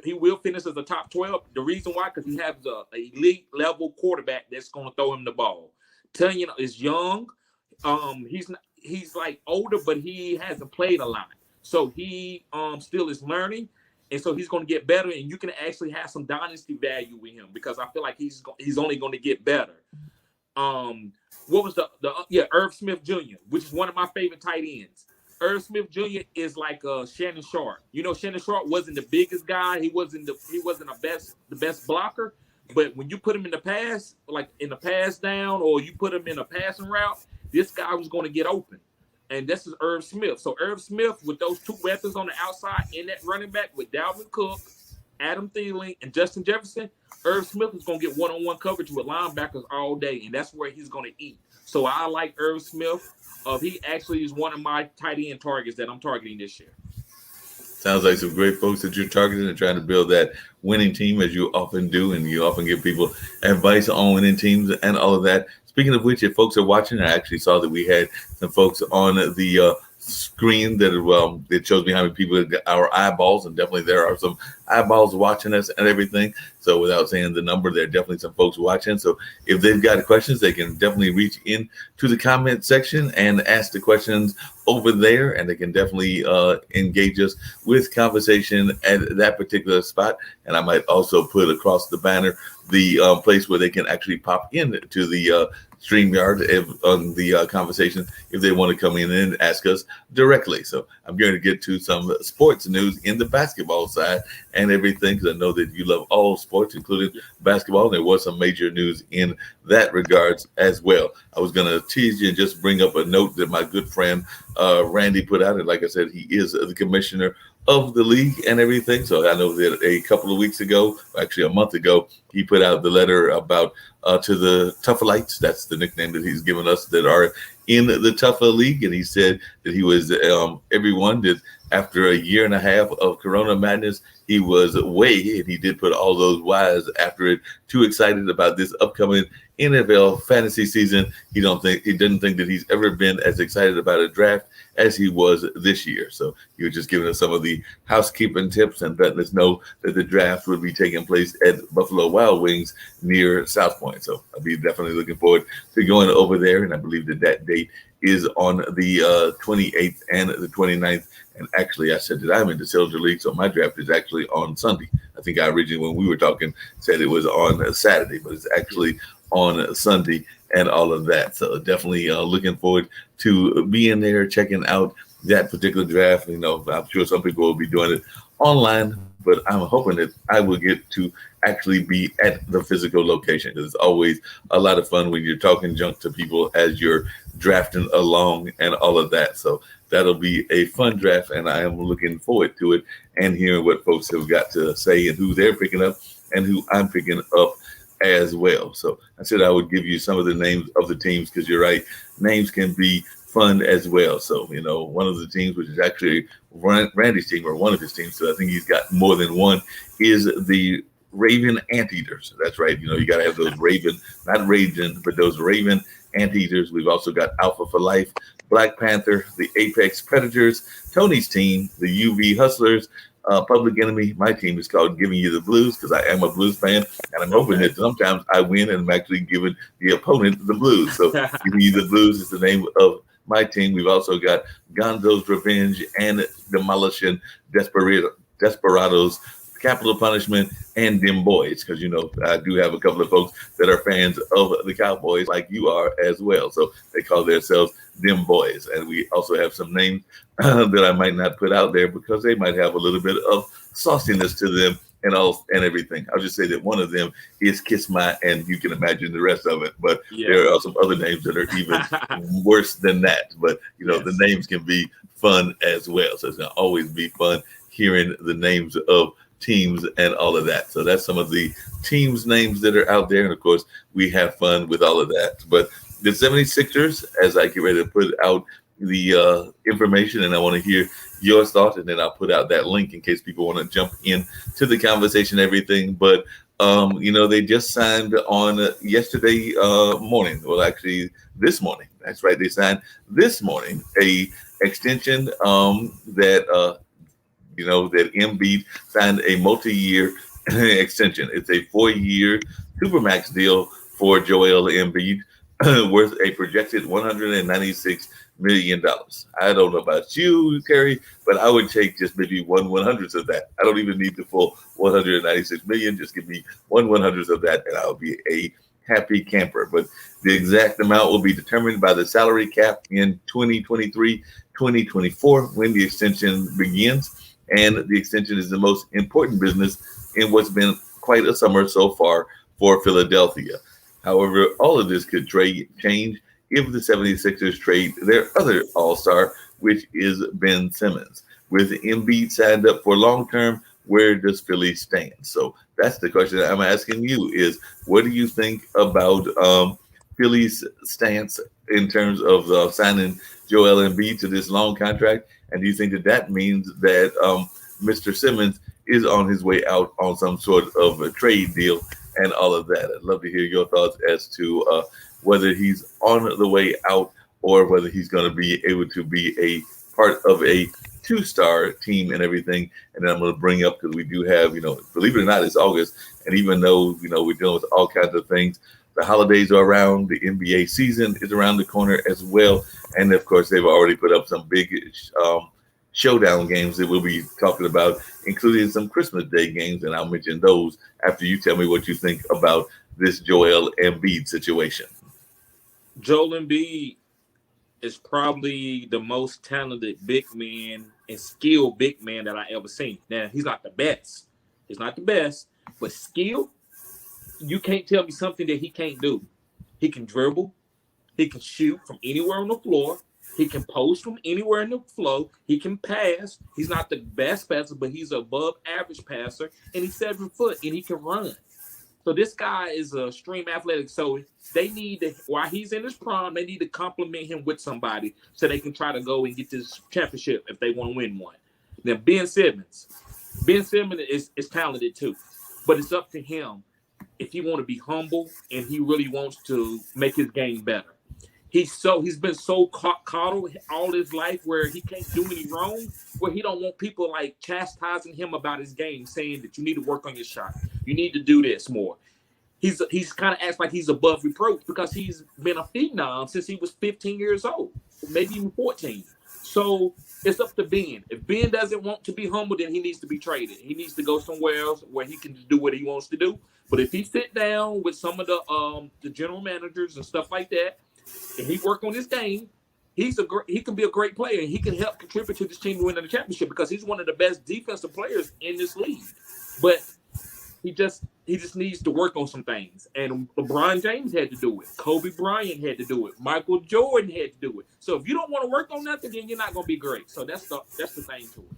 He will finish as a top 12. The reason why, because he has a elite level quarterback that's going to throw him the ball. Tonyan is young. he's like older, but he hasn't played a lot, so he still is learning, and so he's going to get better, and you can actually have some dynasty value with him because I feel like he's only going to get better. What was the Irv Smith Jr., which is one of my favorite tight ends. Irv Smith Jr. is like Shannon Sharp. You know, Shannon Sharp wasn't the biggest guy. He wasn't the best blocker. But when you put him in the pass, like in the pass down, or you put him in a passing route, this guy was going to get open. And this is Irv Smith. So Irv Smith with those two weapons on the outside in that running back with Dalvin Cook, Adam Thielen, and Justin Jefferson, Irv Smith is going to get one-on-one coverage with linebackers all day, and that's where he's going to eat. So I like Irv Smith. He actually is one of my tight end targets that I'm targeting this year. Sounds like some great folks that you're targeting and trying to build that winning team, as you often do, and you often give people advice on winning teams and all of that. Speaking of which, if folks are watching, I actually saw that we had some folks on the screen that it shows me how many people got our eyeballs, and definitely there are some eyeballs watching us and everything. So without saying the number, there are definitely some folks watching. So if they've got questions, they can definitely reach in to the comment section and ask the questions over there, and they can definitely engage us with conversation at that particular spot. And I might also put across the banner the place where they can actually pop in to the StreamYard on the conversation if they want to come in and ask us directly. So I'm going to get to some sports news in the basketball side and everything, because I know that you love all sports, including basketball. And there was some major news in that regards as well. I was going to tease you and just bring up a note that my good friend Randy put out. And like I said, he is the commissioner of the league and everything. So I know that a couple of weeks ago, actually a month ago, he put out the letter about to the Toughalites. That's the nickname that he's given us that are in the Tougher League. And he said that he was everyone that after a year and a half of Corona madness, he was way, and he did put all those Y's after it, too excited about this upcoming NFL fantasy season. He didn't think that he's ever been as excited about a draft as he was this year. So he was just giving us some of the housekeeping tips and letting us know that the draft would be taking place at Buffalo Wild Wings near South Point. So I'll be definitely looking forward to going over there. And I believe that date is on the 28th and the 29th. And actually, I said that I'm in the Silver League, so my draft is actually on Sunday. I think I originally, when we were talking, said it was on Saturday, but it's actually on Sunday and all of that. So definitely looking forward to being there, checking out that particular draft. You know, I'm sure some people will be doing it online, but I'm hoping that I will get to actually be at the physical location, because it's always a lot of fun when you're talking junk to people as you're drafting along and all of that. So that'll be a fun draft, and I am looking forward to it and hearing what folks have got to say and who they're picking up and who I'm picking up as well. So I said I would give you some of the names of the teams, because you're right, names can be fun as well. So, you know, one of the teams, which is actually Randy's team, or one of his teams, so I think he's got more than one, is the Raven Anteaters. That's right. You know, you got to have those Raven, not Raven, but those Raven Anteaters. We've also got Alpha for Life, Black Panther, the Apex Predators, Tony's team, the UV Hustlers, Public Enemy. My team is called Giving You the Blues, because I am a blues fan, and I'm hoping that sometimes I win and I'm actually giving the opponent the blues. So Giving You the Blues is the name of my team. We've also got Gonzo's Revenge and Demolishing Desperados, Capital Punishment, and Them Boys, because, you know, I do have a couple of folks that are fans of the Cowboys, like you are as well. So they call themselves Them Boys. And we also have some names that I might not put out there, because they might have a little bit of sauciness to them and everything. I'll just say that one of them is Kiss My, and you can imagine the rest of it. But there are some other names that are even worse than that. But, you know, the names can be fun as well. So it's going to always be fun hearing the names of teams and all of that. So that's some of the teams names that are out there. And of course, we have fun with all of that. But the 76ers, as I get ready to put out the information, and I want to hear your thoughts, and then I'll put out that link in case people want to jump in to the conversation, everything. But, you know, they just signed on yesterday morning. Well, actually this morning. That's right. They signed this morning a extension that Embiid signed a multi-year extension. It's a 4-year supermax deal for Joel Embiid, worth a projected $196 million. I don't know about you, Terry, but I would take just maybe 1/100th of that. I don't even need the full 196 million. Just give me 1/100th of that, and I'll be a happy camper. But the exact amount will be determined by the salary cap in 2023, 2024 when the extension begins. And the extension is the most important business in what's been quite a summer so far for Philadelphia. However, all of this could change if the 76ers trade their other all-star, which is Ben Simmons. With Embiid signed up for long-term, where does Philly stand? So that's the question I'm asking you is, what do you think about Philly's stance in terms of signing Joel Embiid to this long contract? And do you think that that means that Mr. Simmons is on his way out on some sort of a trade deal and all of that? I'd love to hear your thoughts as to whether he's on the way out or whether he's going to be able to be a part of a two-star team and everything. And then I'm going to bring up, because we do have, believe it or not, it's August. And even though, we're dealing with all kinds of things, the holidays are around, the NBA season is around the corner as well. And of course, they've already put up some big showdown games that we'll be talking about, including some Christmas Day games. And I'll mention those after you tell me what you think about this Joel Embiid situation. Joel Embiid is probably the most talented big man and skilled big man that I ever seen. Now, he's not the best. He's not the best, but skill, you can't tell me something that he can't do. He can dribble. He can shoot from anywhere on the floor. He can post from anywhere in the flow. He can pass. He's not the best passer, but he's above average passer. And he's 7 foot, and he can run. So this guy is a stream athletic. So they need to, while he's in his prime, they need to compliment him with somebody so they can try to go and get this championship if they want to win one. Now, Ben Simmons is talented too, but it's up to him if he want to be humble and he really wants to make his game better. He's been so coddled all his life where he can't do any wrong, where he don't want people like chastising him about his game, saying that you need to work on your shot. You need to do this more. He's kind of acts like he's above reproach because he's been a phenom since he was 15 years old, maybe even 14. So it's up to Ben. If Ben doesn't want to be humble, then he needs to be traded. He needs to go somewhere else where he can do what he wants to do. But if he sit down with some of the general managers and stuff like that, and he work on his game, he can be a great player, and he can help contribute to this team winning the championship because he's one of the best defensive players in this league. But he just needs to work on some things. And LeBron James had to do it. Kobe Bryant had to do it. Michael Jordan had to do it. So if you don't want to work on nothing, then you're not going to be great. So that's the thing to it.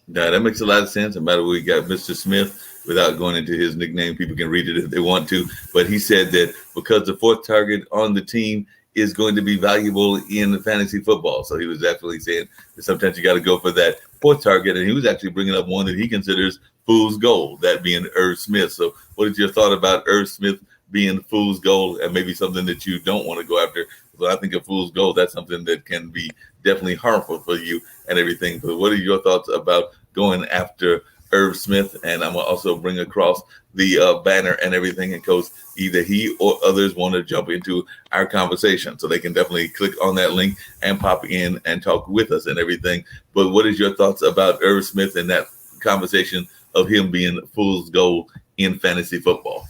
Yeah, that makes a lot of sense. And by the way, we got Mr. Smith, without going into his nickname, people can read it if they want to. But he said that because the fourth target on the team is going to be valuable in fantasy football. So he was definitely saying that sometimes you got to go for that fourth target. And he was actually bringing up one that he considers fool's gold, that being Irv Smith. So what is your thought about Irv Smith being fool's gold and maybe something that you don't want to go after? But I think a fool's gold, that's something that can be definitely harmful for you and everything. But what are your thoughts about going after Irv Smith? And I'm going to also bring across the banner and everything in case either he or others want to jump into our conversation. So they can definitely click on that link and pop in and talk with us and everything. But what is your thoughts about Irv Smith and that conversation of him being fool's gold in fantasy football?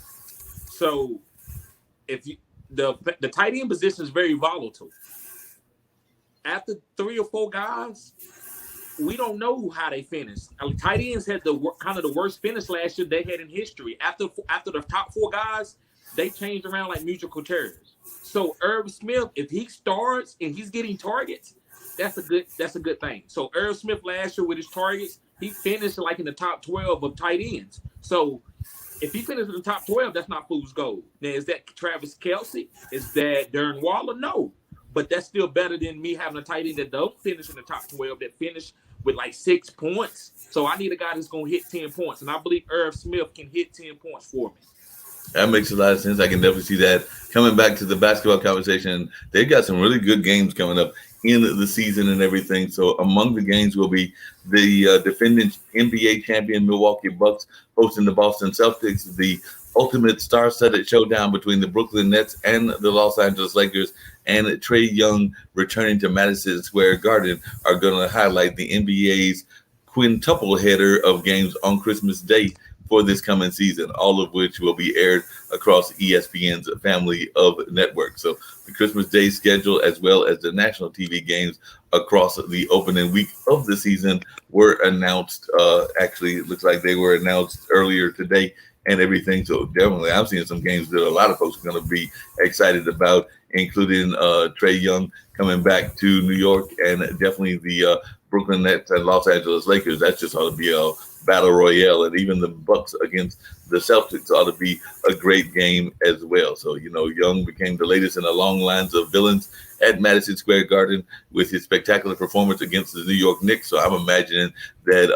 So if you, the tight end position is very volatile. After 3 or 4 guys, we don't know how they finished. Tight ends had kind of the worst finish last year they had in history. After the top 4 guys, they changed around like musical chairs. So Irv Smith, if he starts and he's getting targets, that's a good thing. So Irv Smith last year with his targets, he finished like in the top 12 of tight ends. So if he finishes in the top 12, that's not fool's gold. Now, is that Travis Kelce? Is that Darren Waller? No. But that's still better than me having a tight end that don't finish in the top 12, that finish with like 6 points. So I need a guy that's going to hit 10 points. And I believe Irv Smith can hit 10 points for me. That makes a lot of sense. I can definitely see that. Coming back to the basketball conversation, they've got some really good games coming up in the season and everything. So among the games will be the defending NBA champion Milwaukee Bucks hosting the Boston Celtics, the ultimate star-studded showdown between the Brooklyn Nets and the Los Angeles Lakers, and Trae Young returning to Madison Square Garden are going to highlight the NBA's quintuple header of games on Christmas Day for this coming season, all of which will be aired across ESPN's family of networks. So the Christmas Day schedule, as well as the national TV games across the opening week of the season, were announced. Actually, it looks like they were announced earlier today and everything. So definitely, I'm seeing some games that a lot of folks are going to be excited about, including Trae Young coming back to New York, and definitely the Brooklyn Nets and Los Angeles Lakers. That's just ought to be a battle royale, and even the Bucks against the Celtics ought to be a great game as well. So, Young became the latest in a long lines of villains at Madison Square Garden with his spectacular performance against the New York Knicks. So I'm imagining that,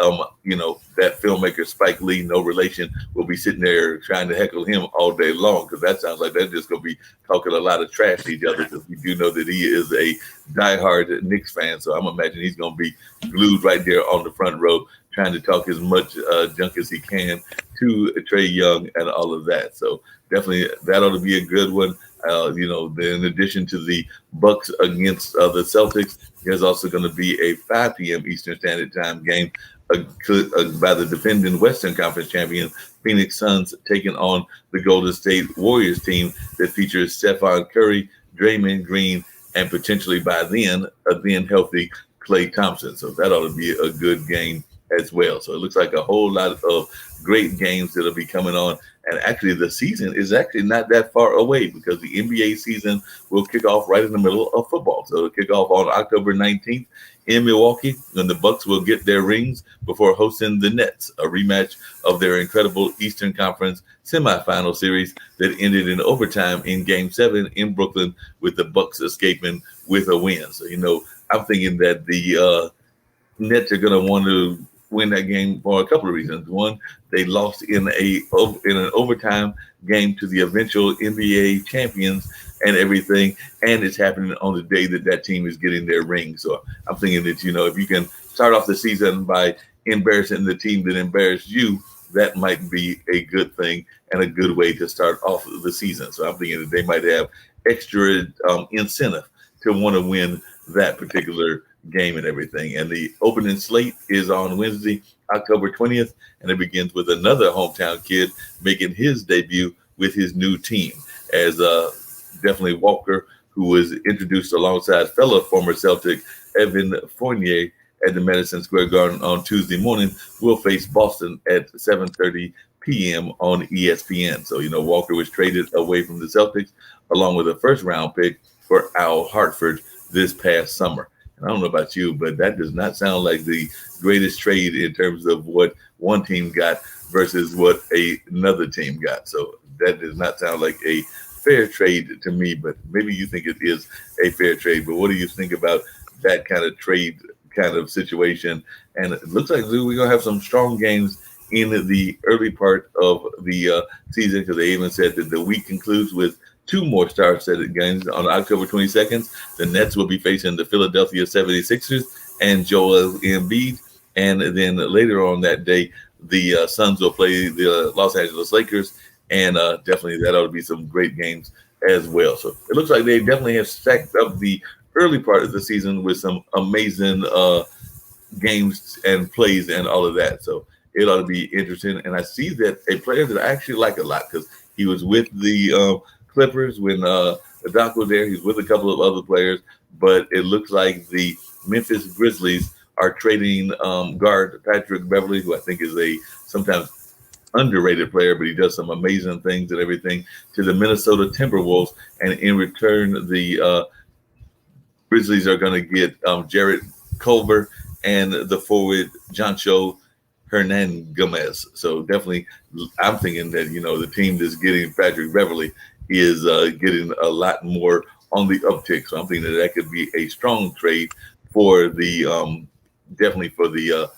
that filmmaker Spike Lee, no relation, will be sitting there trying to heckle him all day long, because that sounds like they're just going to be talking a lot of trash to each other, because we do know that he is a diehard Knicks fan. So I'm imagining he's going to be glued right there on the front row, trying to talk as much junk as he can to Trae Young and all of that. So definitely that ought to be a good one. In addition to the Bucks against the Celtics, there's also going to be a 5 p.m. Eastern Standard Time game by the defending Western Conference champion Phoenix Suns taking on the Golden State Warriors team that features Stephon Curry, Draymond Green, and potentially by then a then healthy Klay Thompson. So that ought to be a good game as well. So it looks like a whole lot of great games that'll be coming on. And actually, the season is actually not that far away, because the NBA season will kick off right in the middle of football. So it'll kick off on October 19th in Milwaukee, and the Bucks will get their rings before hosting the Nets, a rematch of their incredible Eastern Conference semifinal series that ended in overtime in Game 7 in Brooklyn, with the Bucks escaping with a win. So, I'm thinking that the Nets are going to want to win that game for a couple of reasons. One, they lost in an overtime game to the eventual NBA champions and everything, and it's happening on the day that team is getting their ring. So I'm thinking that, if you can start off the season by embarrassing the team that embarrassed you, that might be a good thing and a good way to start off the season. So I'm thinking that they might have extra incentive to want to win that particular game and everything. And the opening slate is on Wednesday, October 20th, and it begins with another hometown kid making his debut with his new team, as definitely Walker, who was introduced alongside fellow former Celtic Evan Fournier at the Madison Square Garden on Tuesday morning, will face Boston at 7:30 p.m. on ESPN. So, Walker was traded away from the Celtics along with a first-round pick for Al Hartford this past summer. I don't know about you, but that does not sound like the greatest trade in terms of what one team got versus what another team got. So that does not sound like a fair trade to me, but maybe you think it is a fair trade. But what do you think about that kind of trade kind of situation? And it looks like we're going to have some strong games in the early part of the season, because they even said that the week concludes with 2 more star-studded games. On October 22nd, the Nets will be facing the Philadelphia 76ers and Joel Embiid. And then later on that day, the Suns will play the Los Angeles Lakers. And definitely that ought to be some great games as well. So it looks like they definitely have stacked up the early part of the season with some amazing games and plays and all of that. So it ought to be interesting. And I see that a player that I actually like a lot, because he was with the Clippers when Doc was there. He's with a couple of other players, but it looks like the Memphis Grizzlies are trading guard Patrick Beverly, who I think is a sometimes underrated player, but he does some amazing things and everything, to the Minnesota Timberwolves. And in return, the Grizzlies are going to get Jared Culver and the forward Joncho Hernan Gomez. So definitely, I'm thinking that, the team that's getting Patrick Beverly is getting a lot more on the uptick. So I'm thinking that could be a strong trade for the definitely for the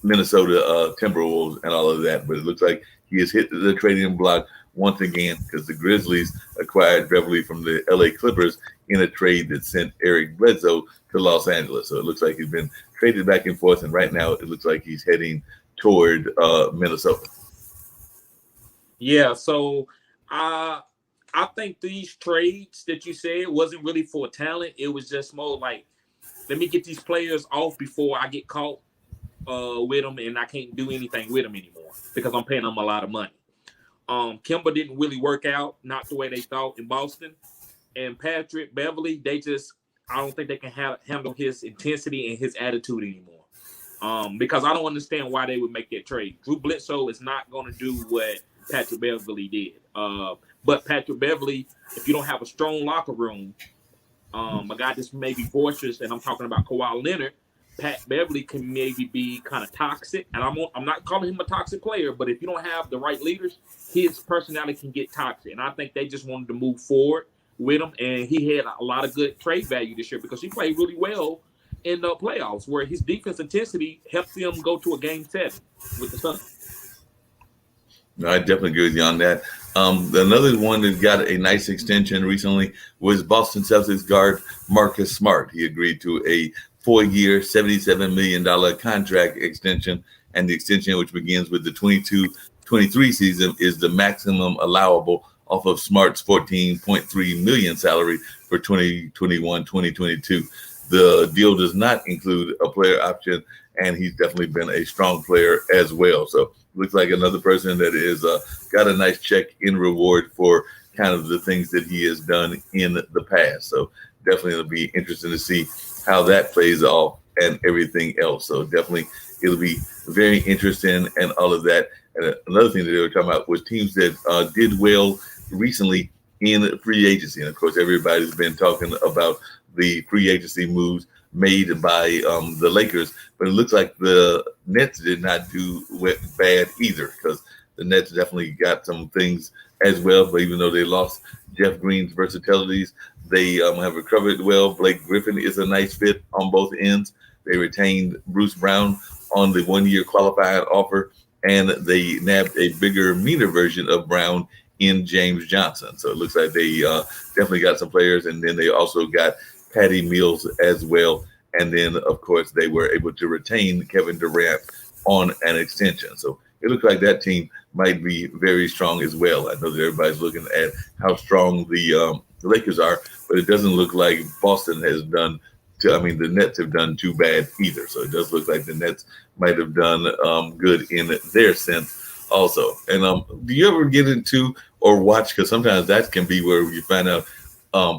Minnesota Timberwolves and all of that. But it looks like he has hit the trading block once again, because the Grizzlies acquired Beverly from the LA Clippers in a trade that sent Eric Bledsoe to Los Angeles. So it looks like he's been traded back and forth, and right now it looks like he's heading toward Minnesota. Yeah, so I I think these trades that you said wasn't really for talent. It was just more like, let me get these players off before I get caught with them and I can't do anything with them anymore because I'm paying them a lot of money. Kimber didn't really work out, not the way they thought in Boston. And Patrick Beverly, they just, I don't think they can handle his intensity and his attitude anymore. Because I don't understand why they would make that trade. Drew Bledsoe is not going to do what Patrick Beverly did. But Patrick Beverly, if you don't have a strong locker room, a guy that's maybe boisterous, and I'm talking about Kawhi Leonard, Pat Beverly can maybe be kind of toxic. And I'm not calling him a toxic player, but if you don't have the right leaders, his personality can get toxic. And I think they just wanted to move forward with him. And he had a lot of good trade value this year because he played really well in the playoffs, where his defense intensity helped them go to a game 7 with the Suns. No, I definitely agree with you on that. Another one that got a nice extension recently was Boston Celtics guard Marcus Smart. He agreed to a 4-year, $77 million contract extension, and the extension, which begins with the 22-23 season, is the maximum allowable off of Smart's $14.3 million salary for 2021-2022. The deal does not include a player option, and he's definitely been a strong player as well. So looks like another person that is got a nice check in reward for kind of the things that he has done in the past. So definitely it'll be interesting to see how that plays off and everything else. So definitely it'll be very interesting and all of that. And another thing that they were talking about was teams that did well recently in free agency. And of course, everybody's been talking about the free agency moves made by the Lakers, but it looks like the Nets did not do bad either, because the Nets definitely got some things as well. But even though they lost Jeff Green's versatilities, they have recovered well. Blake Griffin is a nice fit on both ends. They retained Bruce Brown on the 1-year qualified offer, and they nabbed a bigger, meaner version of Brown in James Johnson. So it looks like they definitely got some players, and then they also got Patty Mills as well. And then, of course, they were able to retain Kevin Durant on an extension. So it looks like that team might be very strong as well. I know that everybody's looking at how strong the Lakers are, but it doesn't look like Boston has done the Nets have done too bad either. So it does look like the Nets might have done good in their sense also. And do you ever get into or watch, because sometimes that can be where you find out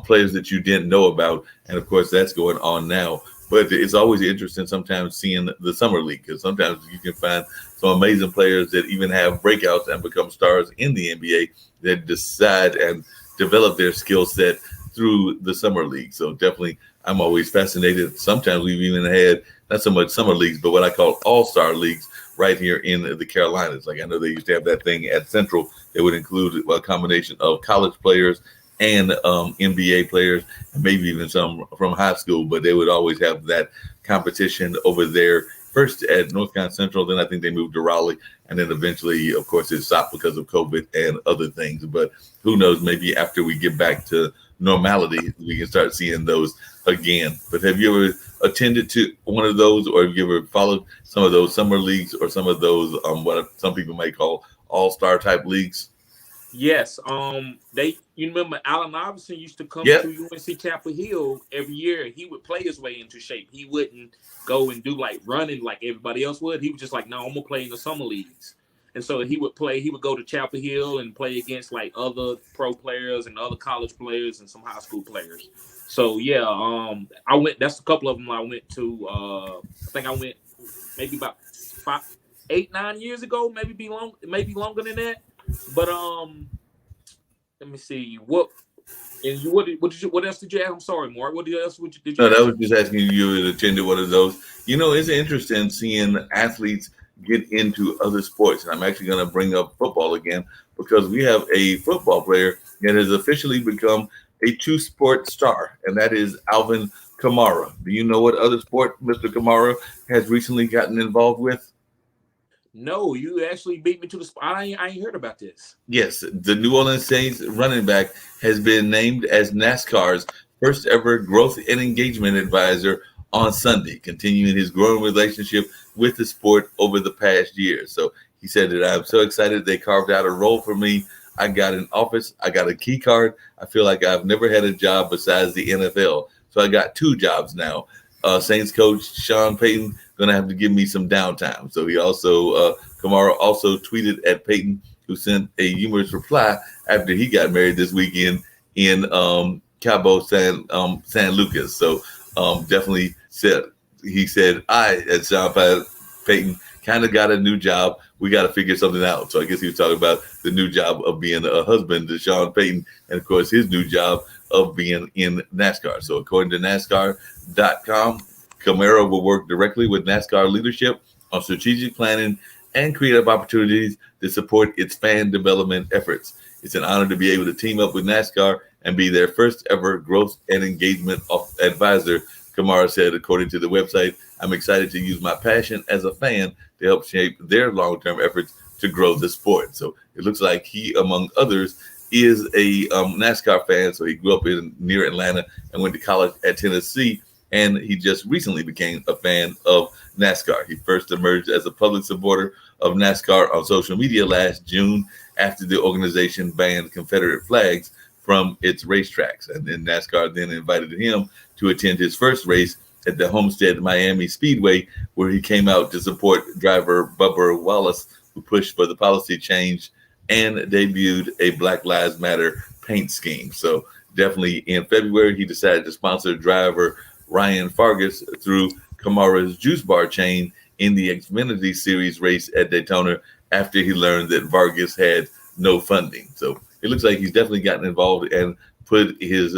players that you didn't know about, and of course that's going on now. But it's always interesting sometimes seeing the summer league, because sometimes you can find some amazing players that even have breakouts and become stars in the NBA that decide and develop their skill set through the summer league. So definitely, I'm always fascinated. Sometimes we've even had not so much summer leagues, but what I call all-star leagues right here in the Carolinas. Like I know they used to have that thing at Central that would include a combination of college players and NBA players, and maybe even some from high school, but they would always have that competition over there. First at North Carolina Central, then I think they moved to Raleigh, and then eventually, of course, it stopped because of COVID and other things. But who knows, maybe after we get back to normality, we can start seeing those again. But have you ever attended to one of those, or have you ever followed some of those summer leagues or some of those what some people might call all-star type leagues? Yes. You remember Allen Iverson used to come Yep. to UNC Chapel Hill every year. He would play his way into shape. He wouldn't go and do like running like everybody else would. He was just like, no, I'm gonna play in the summer leagues. And so he would go to Chapel Hill and play against like other pro players and other college players and some high school players. So yeah, I went, that's a couple of them I went to. I think I went maybe about 8-9 years ago, maybe longer than that. But let me see what else did you ask? I'm sorry, Mark. Did you No, that ask? was just asking you to attend one of those. It's interesting seeing athletes get into other sports. And I'm actually going to bring up football again, because we have a football player that has officially become a two-sport star, and that is Alvin Kamara. Do you know what other sport Mr. Kamara has recently gotten involved with? No, you actually beat me to the spot. I ain't heard about this. Yes, the New Orleans Saints running back has been named as NASCAR's first ever growth and engagement advisor on Sunday, continuing his growing relationship with the sport over the past year. So He said that I'm so excited they carved out a role for me. I got an office. I got a key card. I feel like I've never had a job besides the NFL. So I got two jobs now. Saints coach Sean Payton gonna have to give me some downtime. So he also Kamara also tweeted at Payton, who sent a humorous reply after he got married this weekend in Cabo San Lucas. So definitely said he said I at Sean Payton kind of got a new job. We got to figure something out. So I guess he was talking about the new job of being a husband to Sean Payton, and of course his new job of being in NASCAR. So according to NASCAR.com, Camaro will work directly with NASCAR leadership on strategic planning and creative opportunities to support its fan development efforts. It's an honor to be able to team up with NASCAR and be their first ever growth and engagement advisor, Kamara said, according to the website. I'm excited to use my passion as a fan to help shape their long-term efforts to grow the sport. So it looks like he, among others, is a NASCAR fan. So he grew up near Atlanta and went to college at Tennessee, and he just recently became a fan of NASCAR. He first emerged as a public supporter of NASCAR on social media last June after the organization banned Confederate flags from its racetracks. And then NASCAR then invited him to attend his first race at the Homestead Miami Speedway, where he came out to support driver Bubba Wallace, who pushed for the policy change and debuted a Black Lives Matter paint scheme. So definitely in February, he decided to sponsor driver Ryan Fargas through Kamara's juice bar chain in the Xfinity Series race at Daytona after he learned that Vargas had no funding. So it looks like he's definitely gotten involved and put his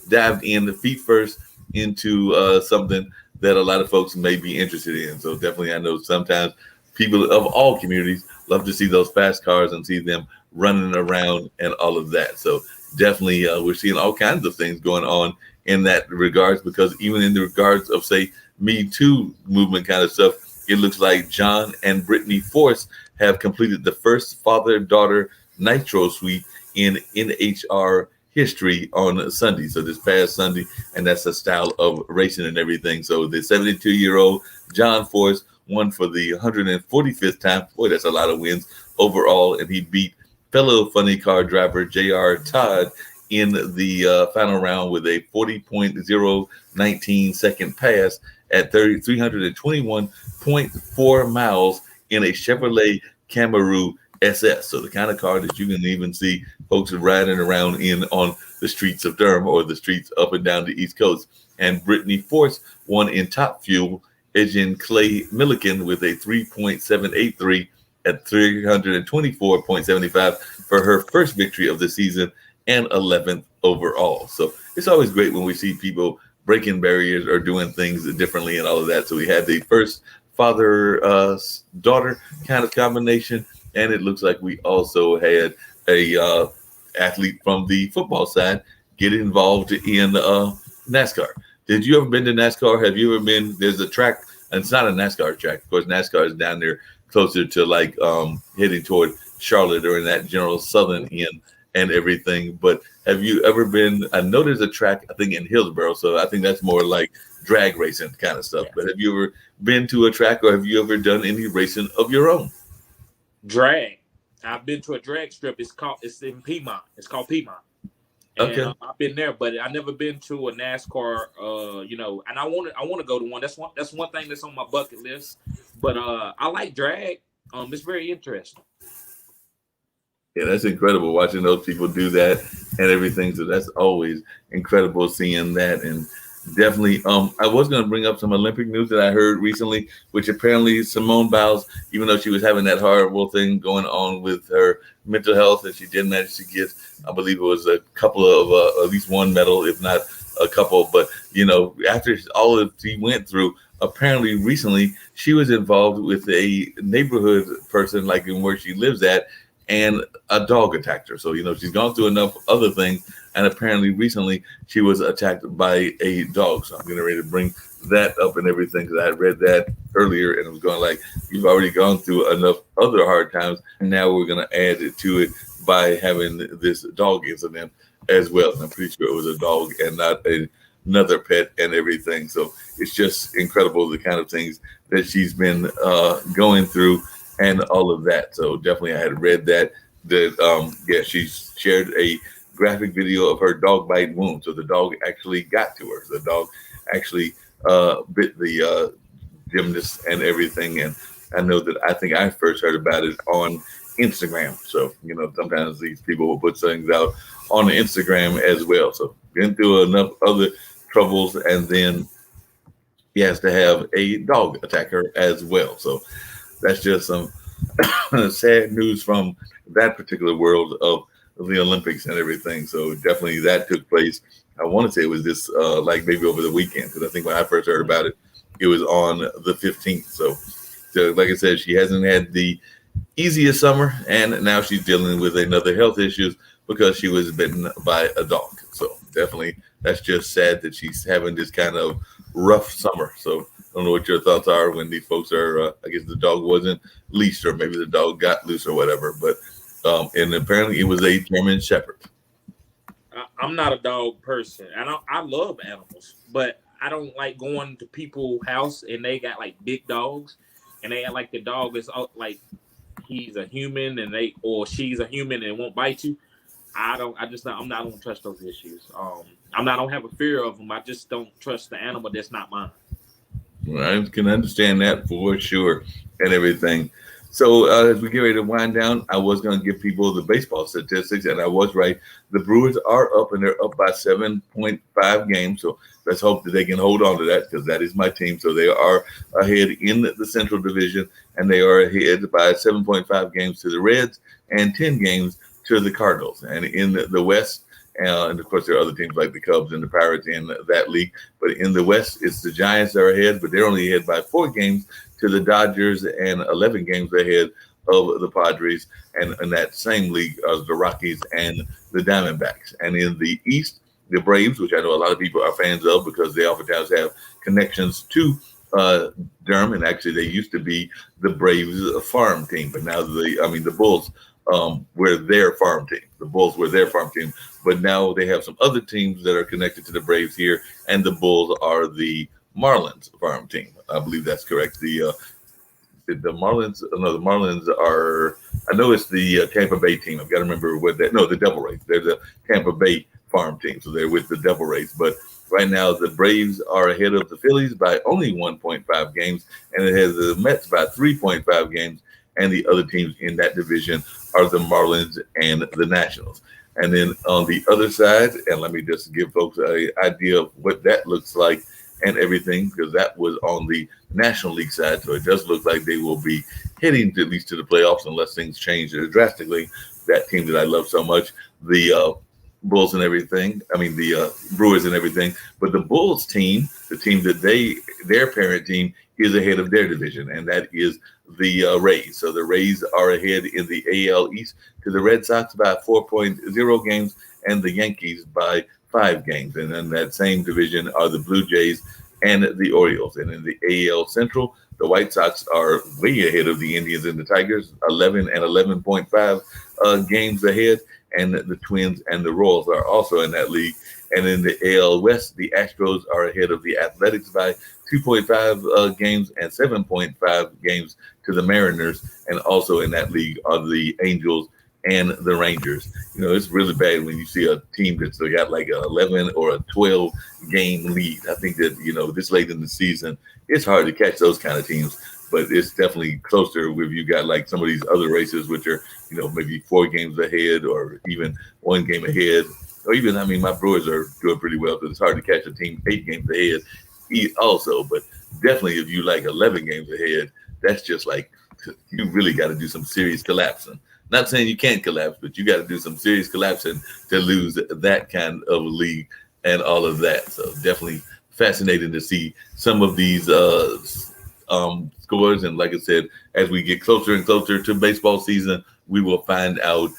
dived in the feet first into something that a lot of folks may be interested in. So definitely, I know sometimes people of all communities love to see those fast cars and see them running around and all of that. So definitely, we're seeing all kinds of things going on in that regards, because even in the regards of, say, Me Too movement kind of stuff, it looks like John and Brittany Force have completed the first father-daughter nitro suite in NHR history on Sunday. So this past Sunday, and that's a style of racing and everything. So the 72-year-old John Force won for the 145th time. Boy, that's a lot of wins overall. And he beat fellow funny car driver J.R. Todd in the final round with a 40.019 second pass at 321.4 miles in a Chevrolet Camaro SS. So the kind of car that you can even see folks riding around in on the streets of Durham or the streets up and down the East Coast. And Brittany Force won in Top Fuel, edging Clay Milliken with a 3.783 at 324.75 for her first victory of the season and 11th overall. So it's always great when we see people breaking barriers or doing things differently and all of that. So we had the first father-daughter kind of combination, and it looks like we also had a athlete from the football side get involved in NASCAR. Did you ever been to NASCAR? Have you ever been? There's a track, and it's not a NASCAR track. Of course, NASCAR is down there closer to like heading toward Charlotte or in that general southern end and everything. But have you ever been? I know there's a track, I think in Hillsborough, so I think that's more like drag racing kind of stuff. Yeah. But have you ever been to a track, or have you ever done any racing of your own? Drag. I've been to a drag strip. It's in Piedmont. It's called Piedmont. And, okay. I've been there, but I've never been to a NASCAR. And I want to go to one. That's one thing that's on my bucket list. But I like drag. It's very interesting. Yeah, that's incredible watching those people do that and everything. So that's always incredible seeing that. And definitely, I was going to bring up some Olympic news that I heard recently, which apparently Simone Biles, even though she was having that horrible thing going on with her mental health, and she did manage to get, I believe it was a couple of, at least one medal, if not a couple. But, after all that she went through, apparently recently she was involved with a neighborhood person, like in where she lives at, and a dog attacked her. So, she's gone through enough other things. And apparently recently she was attacked by a dog. So I'm getting ready to bring that up and everything, because I had read that earlier and it was going like, you've already gone through enough other hard times. And now we're going to add it to it by having this dog incident as well. And I'm pretty sure it was a dog and not a another pet and everything. So it's just incredible the kind of things that she's been going through and all of that. So definitely, I had read that yeah, she shared a graphic video of her dog bite wound. So the dog actually got to her. The dog actually bit the gymnast and everything. And I know that I think I first heard about it on Instagram. So, sometimes these people will put things out on Instagram as well. So, been through enough other troubles, and then he has to have a dog attack her as well. So, that's just some sad news from that particular world of the Olympics and everything. So, definitely that took place. I want to say it was this, like maybe over the weekend, because I think when I first heard about it, it was on the 15th. So, like I said, she hasn't had the easiest summer, and now she's dealing with another health issues because she was bitten by a dog. So definitely, that's just sad that she's having this kind of rough summer. So I don't know what your thoughts are when these folks are. I guess the dog wasn't leashed, or maybe the dog got loose, or whatever. But and apparently, it was a German Shepherd. I'm not a dog person. I love animals, but I don't like going to people's house and they got like big dogs, and they act like the dog is like he's a human and they or she's a human and won't bite you. I'm not don't trust those issues. I don't have a fear of them. I just don't trust the animal that's not mine. I can understand that for sure and everything. So as we get ready to wind down, I was going to give people the baseball statistics, and I was right. The Brewers are up, and they're up by 7.5 games. So let's hope that they can hold on to that, because that is my team. So they are ahead in the Central Division, and they are ahead by 7.5 games to the Reds and 10 games to the Cardinals. And in the West, and of course, there are other teams like the Cubs and the Pirates in that league. But in the West, it's the Giants that are ahead, but they're only ahead by 4 games to the Dodgers and 11 games ahead of the Padres. And in that same league, the Rockies and the Diamondbacks. And in the East, the Braves, which I know a lot of people are fans of because they oftentimes have connections to Durham. And actually, they used to be the Braves farm team, but now the Bulls were their farm team. The Bulls were their farm team, but now they have some other teams that are connected to the Braves here, and the Bulls are the Marlins farm team. I believe that's correct. The Marlins, no, the Marlins are, I know it's the Tampa Bay team. I've got to remember what that, no, the Devil Rays. They're the Tampa Bay farm team, so they're with the Devil Rays. But right now, the Braves are ahead of the Phillies by only 1.5 games, and it has the Mets by 3.5 games, and the other teams in that division are the Marlins and the Nationals. And then on the other side, and let me just give folks an idea of what that looks like and everything, because that was on the National League side. So it does look like they will be heading to, at least to the playoffs, unless things change drastically. That team that I love so much, the Bulls and everything. I mean, the Brewers and everything. But the Bulls team, the team that their parent team is ahead of their division, and that is the Rays. So the Rays are ahead in the AL East to the Red Sox by 4.0 games, and the Yankees by 5 games. And in that same division are the Blue Jays and the Orioles. And in the AL Central, the White Sox are way ahead of the Indians and the Tigers, 11 and 11.5 games ahead. And the Twins and the Royals are also in that league. And in the AL West, the Astros are ahead of the Athletics by 2.5 games and 7.5 games to the Mariners. And also in that league are the Angels and the Rangers. It's really bad when you see a team that's got like an 11 or a 12 game lead. I think that, this late in the season, it's hard to catch those kind of teams, but it's definitely closer if you got like some of these other races, which are, maybe 4 games ahead or even 1 game ahead. Or even, my Brewers are doing pretty well, because it's hard to catch a team 8 games ahead also. But definitely if you like 11 games ahead, that's just like, you really got to do some serious collapsing. Not saying you can't collapse, but you got to do some serious collapsing to lose that kind of league and all of that. So definitely fascinating to see some of these scores. And like I said, as we get closer and closer to baseball season, we will find out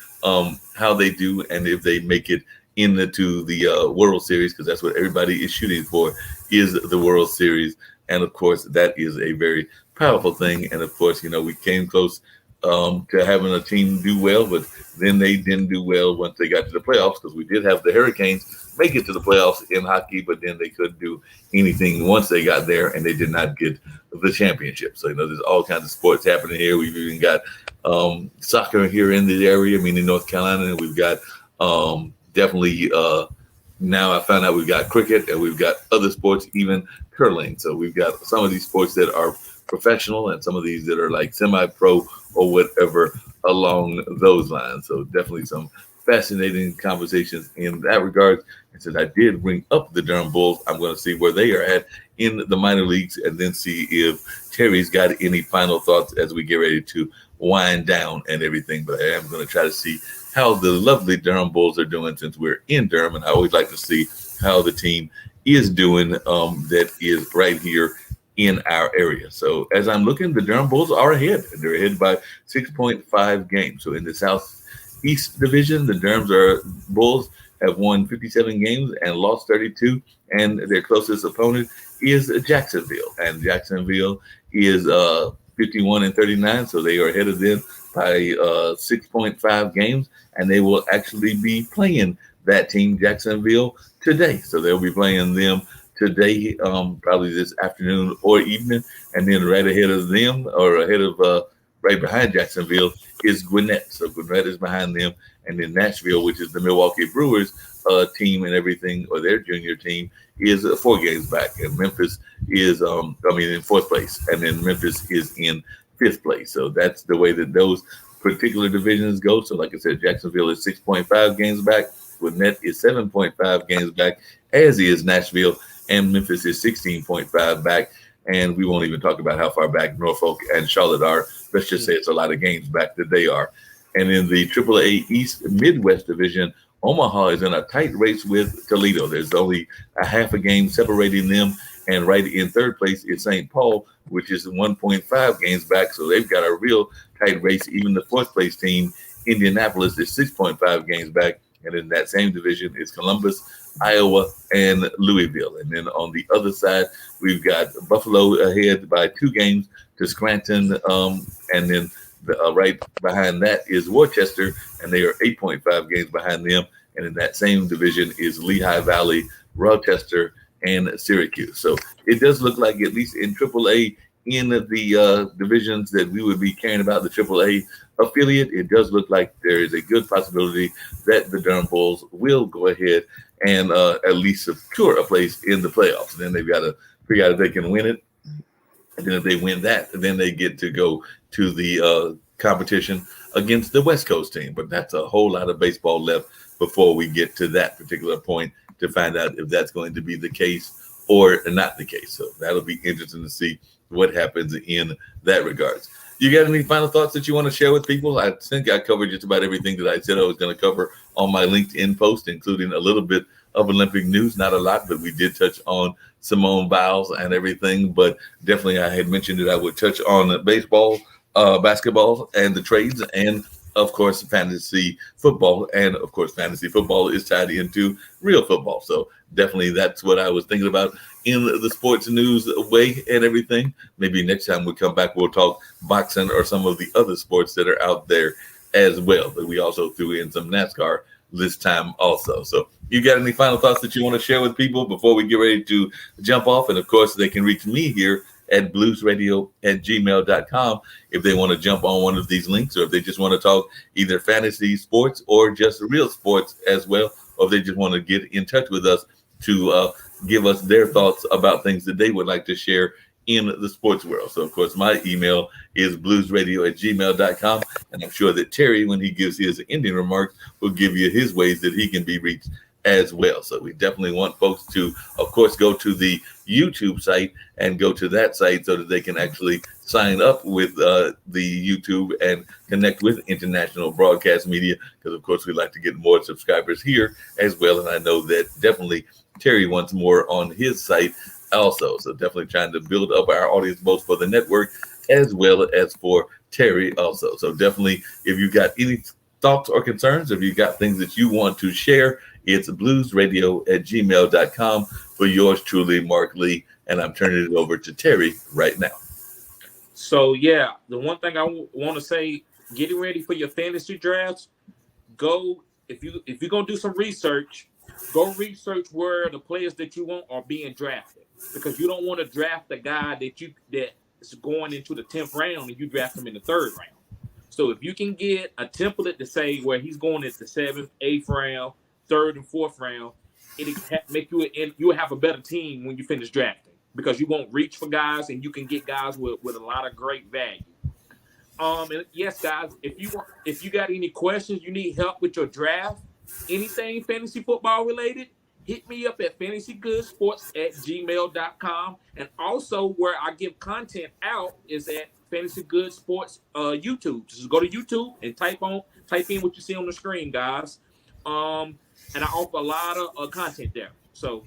how they do and if they make it into the World Series, because that's what everybody is shooting for, is the World Series. And of course, that is a very powerful thing. And of course, we came close to having a team do well, but then they didn't do well once they got to the playoffs because we did have the Hurricanes make it to the playoffs in hockey, but then they couldn't do anything once they got there, and they did not get the championship. So there's all kinds of sports happening here. We've even got soccer here in the area, meaning North Carolina, and we've got definitely. Now I found out we've got cricket and we've got other sports, even curling. So we've got some of these sports that are professional and some of these that are like semi-pro or whatever along those lines. So definitely some fascinating conversations in that regard. And since I did bring up the Durham Bulls, I'm going to see where they are at in the minor leagues and then see if Terry's got any final thoughts as we get ready to wind down and everything. But I am going to try to see how the lovely Durham Bulls are doing since we're in Durham. And I always like to see how the team is doing that is right here in our area. So as I'm looking, the Durham Bulls are ahead. They're ahead by 6.5 games. So in the Southeast Division, the Bulls have won 57 games and lost 32. And their closest opponent is Jacksonville. And Jacksonville is 51 and 39. So they are ahead of them by 6.5 games. And they will actually be playing that team, Jacksonville, today. So they'll be playing them today, probably this afternoon or evening. And then right ahead of them, or ahead of right behind Jacksonville, is Gwinnett. So Gwinnett is behind them. And then Nashville, which is the Milwaukee Brewers team and everything, or their junior team, is 4 games back. And Memphis is, in fourth place. And then Memphis is in fifth place. So that's the way that those particular divisions go. So like I said, Jacksonville is 6.5 games back. Gwinnett is 7.5 games back, as is Nashville, and Memphis is 16.5 back. And we won't even talk about how far back Norfolk and Charlotte are. Let's just say it's a lot of games back that they are. And in the AAA East Midwest Division, Omaha is in a tight race with Toledo. There's only a half a game separating them. And right in third place is St. Paul, which is 1.5 games back. So they've got a real tight race. Even the fourth place team, Indianapolis, is 6.5 games back. And in that same division is Columbus, Iowa, and Louisville. And then on the other side, we've got Buffalo ahead by 2 games to Scranton. And then right behind that is Worcester, and they are 8.5 games behind them. And in that same division is Lehigh Valley, Rochester, and Syracuse. So it does look like, at least in AAA, in the divisions that we would be caring about, the AAA affiliate, it does look like there is a good possibility that the Durham Bulls will go ahead and at least secure a place in the playoffs. Then they've got to figure out if they can win it. And then if they win that, then they get to go to the competition against the West Coast team. But that's a whole lot of baseball left before we get to that particular point to find out if that's going to be the case or not the case. So that'll be interesting to see what happens in that regards. You got any final thoughts that you want to share with people? I think I covered just about everything that I said I was going to cover on my LinkedIn post, including a little bit of Olympic news, not a lot, but we did touch on Simone Biles and everything. But definitely I had mentioned that I would touch on baseball, basketball, and the trades, and of course, fantasy football. And of course, fantasy football is tied into real football. So definitely that's what I was thinking about in the sports news way and everything. Maybe next time we come back, we'll talk boxing or some of the other sports that are out there as well. But we also threw in some NASCAR this time also. So you got any final thoughts that you want to share with people before we get ready to jump off? And of course, they can reach me here at bluesradio@gmail.com if they want to jump on one of these links, or if they just want to talk either fantasy sports or just real sports as well, or if they just want to get in touch with us to give us their thoughts about things that they would like to share in the sports world. So, of course, my email is bluesradio@gmail.com, and I'm sure that Terry, when he gives his ending remarks, will give you his ways that he can be reached as well. So we definitely want folks to, of course, go to the YouTube site and go to that site so that they can actually sign up with the YouTube and connect with International Broadcast Media, because, of course, we like to get more subscribers here as well. And I know that definitely Terry wants more on his site also. So definitely trying to build up our audience both for the network as well as for Terry also. So definitely, if you got any thoughts or concerns, if you got things that you want to share, it's bluesradio@gmail.com for yours truly, Mark Lee. And I'm turning it over to Terry right now. So, yeah, the one thing I want to say getting ready for your fantasy drafts, go if you're gonna do some research, go research where the players that you want are being drafted, because you don't want to draft the guy that's going into the 10th round and you draft him in the 3rd round. So if you can get a template to say where he's going at the 7th, 8th round, 3rd and 4th round, it make you'll have a better team when you finish drafting, because you won't reach for guys and you can get guys with a lot of great value. And yes, guys, if you got any questions, you need help with your draft, anything fantasy football related, hit me up at fantasygoodsports@gmail.com. And also, where I give content out is at Fantasy Good Sports YouTube. Just go to YouTube and type in what you see on the screen, guys. And I offer a lot of content there. So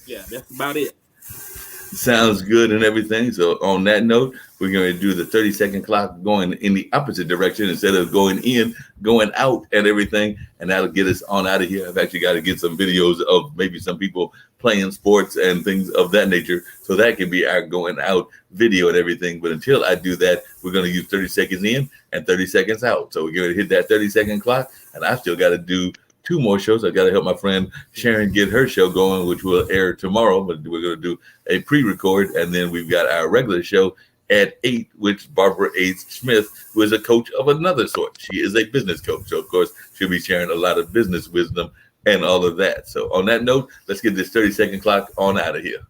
yeah, that's about it. Sounds good and everything. So on that note, we're going to do the 30-second clock going in the opposite direction instead of going in, going out and everything. And that'll get us on out of here. I've actually got to get some videos of maybe some people playing sports and things of that nature. So that can be our going out video and everything. But until I do that, we're going to use 30 seconds in and 30 seconds out. So we're going to hit that 30-second clock. And I still got to do 2 more shows. I got to help my friend Sharon get her show going, which will air tomorrow, but we're going to do a pre-record. And then we've got our regular show at 8, which Barbara H. Smith, who is a coach of another sort. She is a business coach. So, of course, she'll be sharing a lot of business wisdom and all of that. So on that note, let's get this 30-second clock on out of here.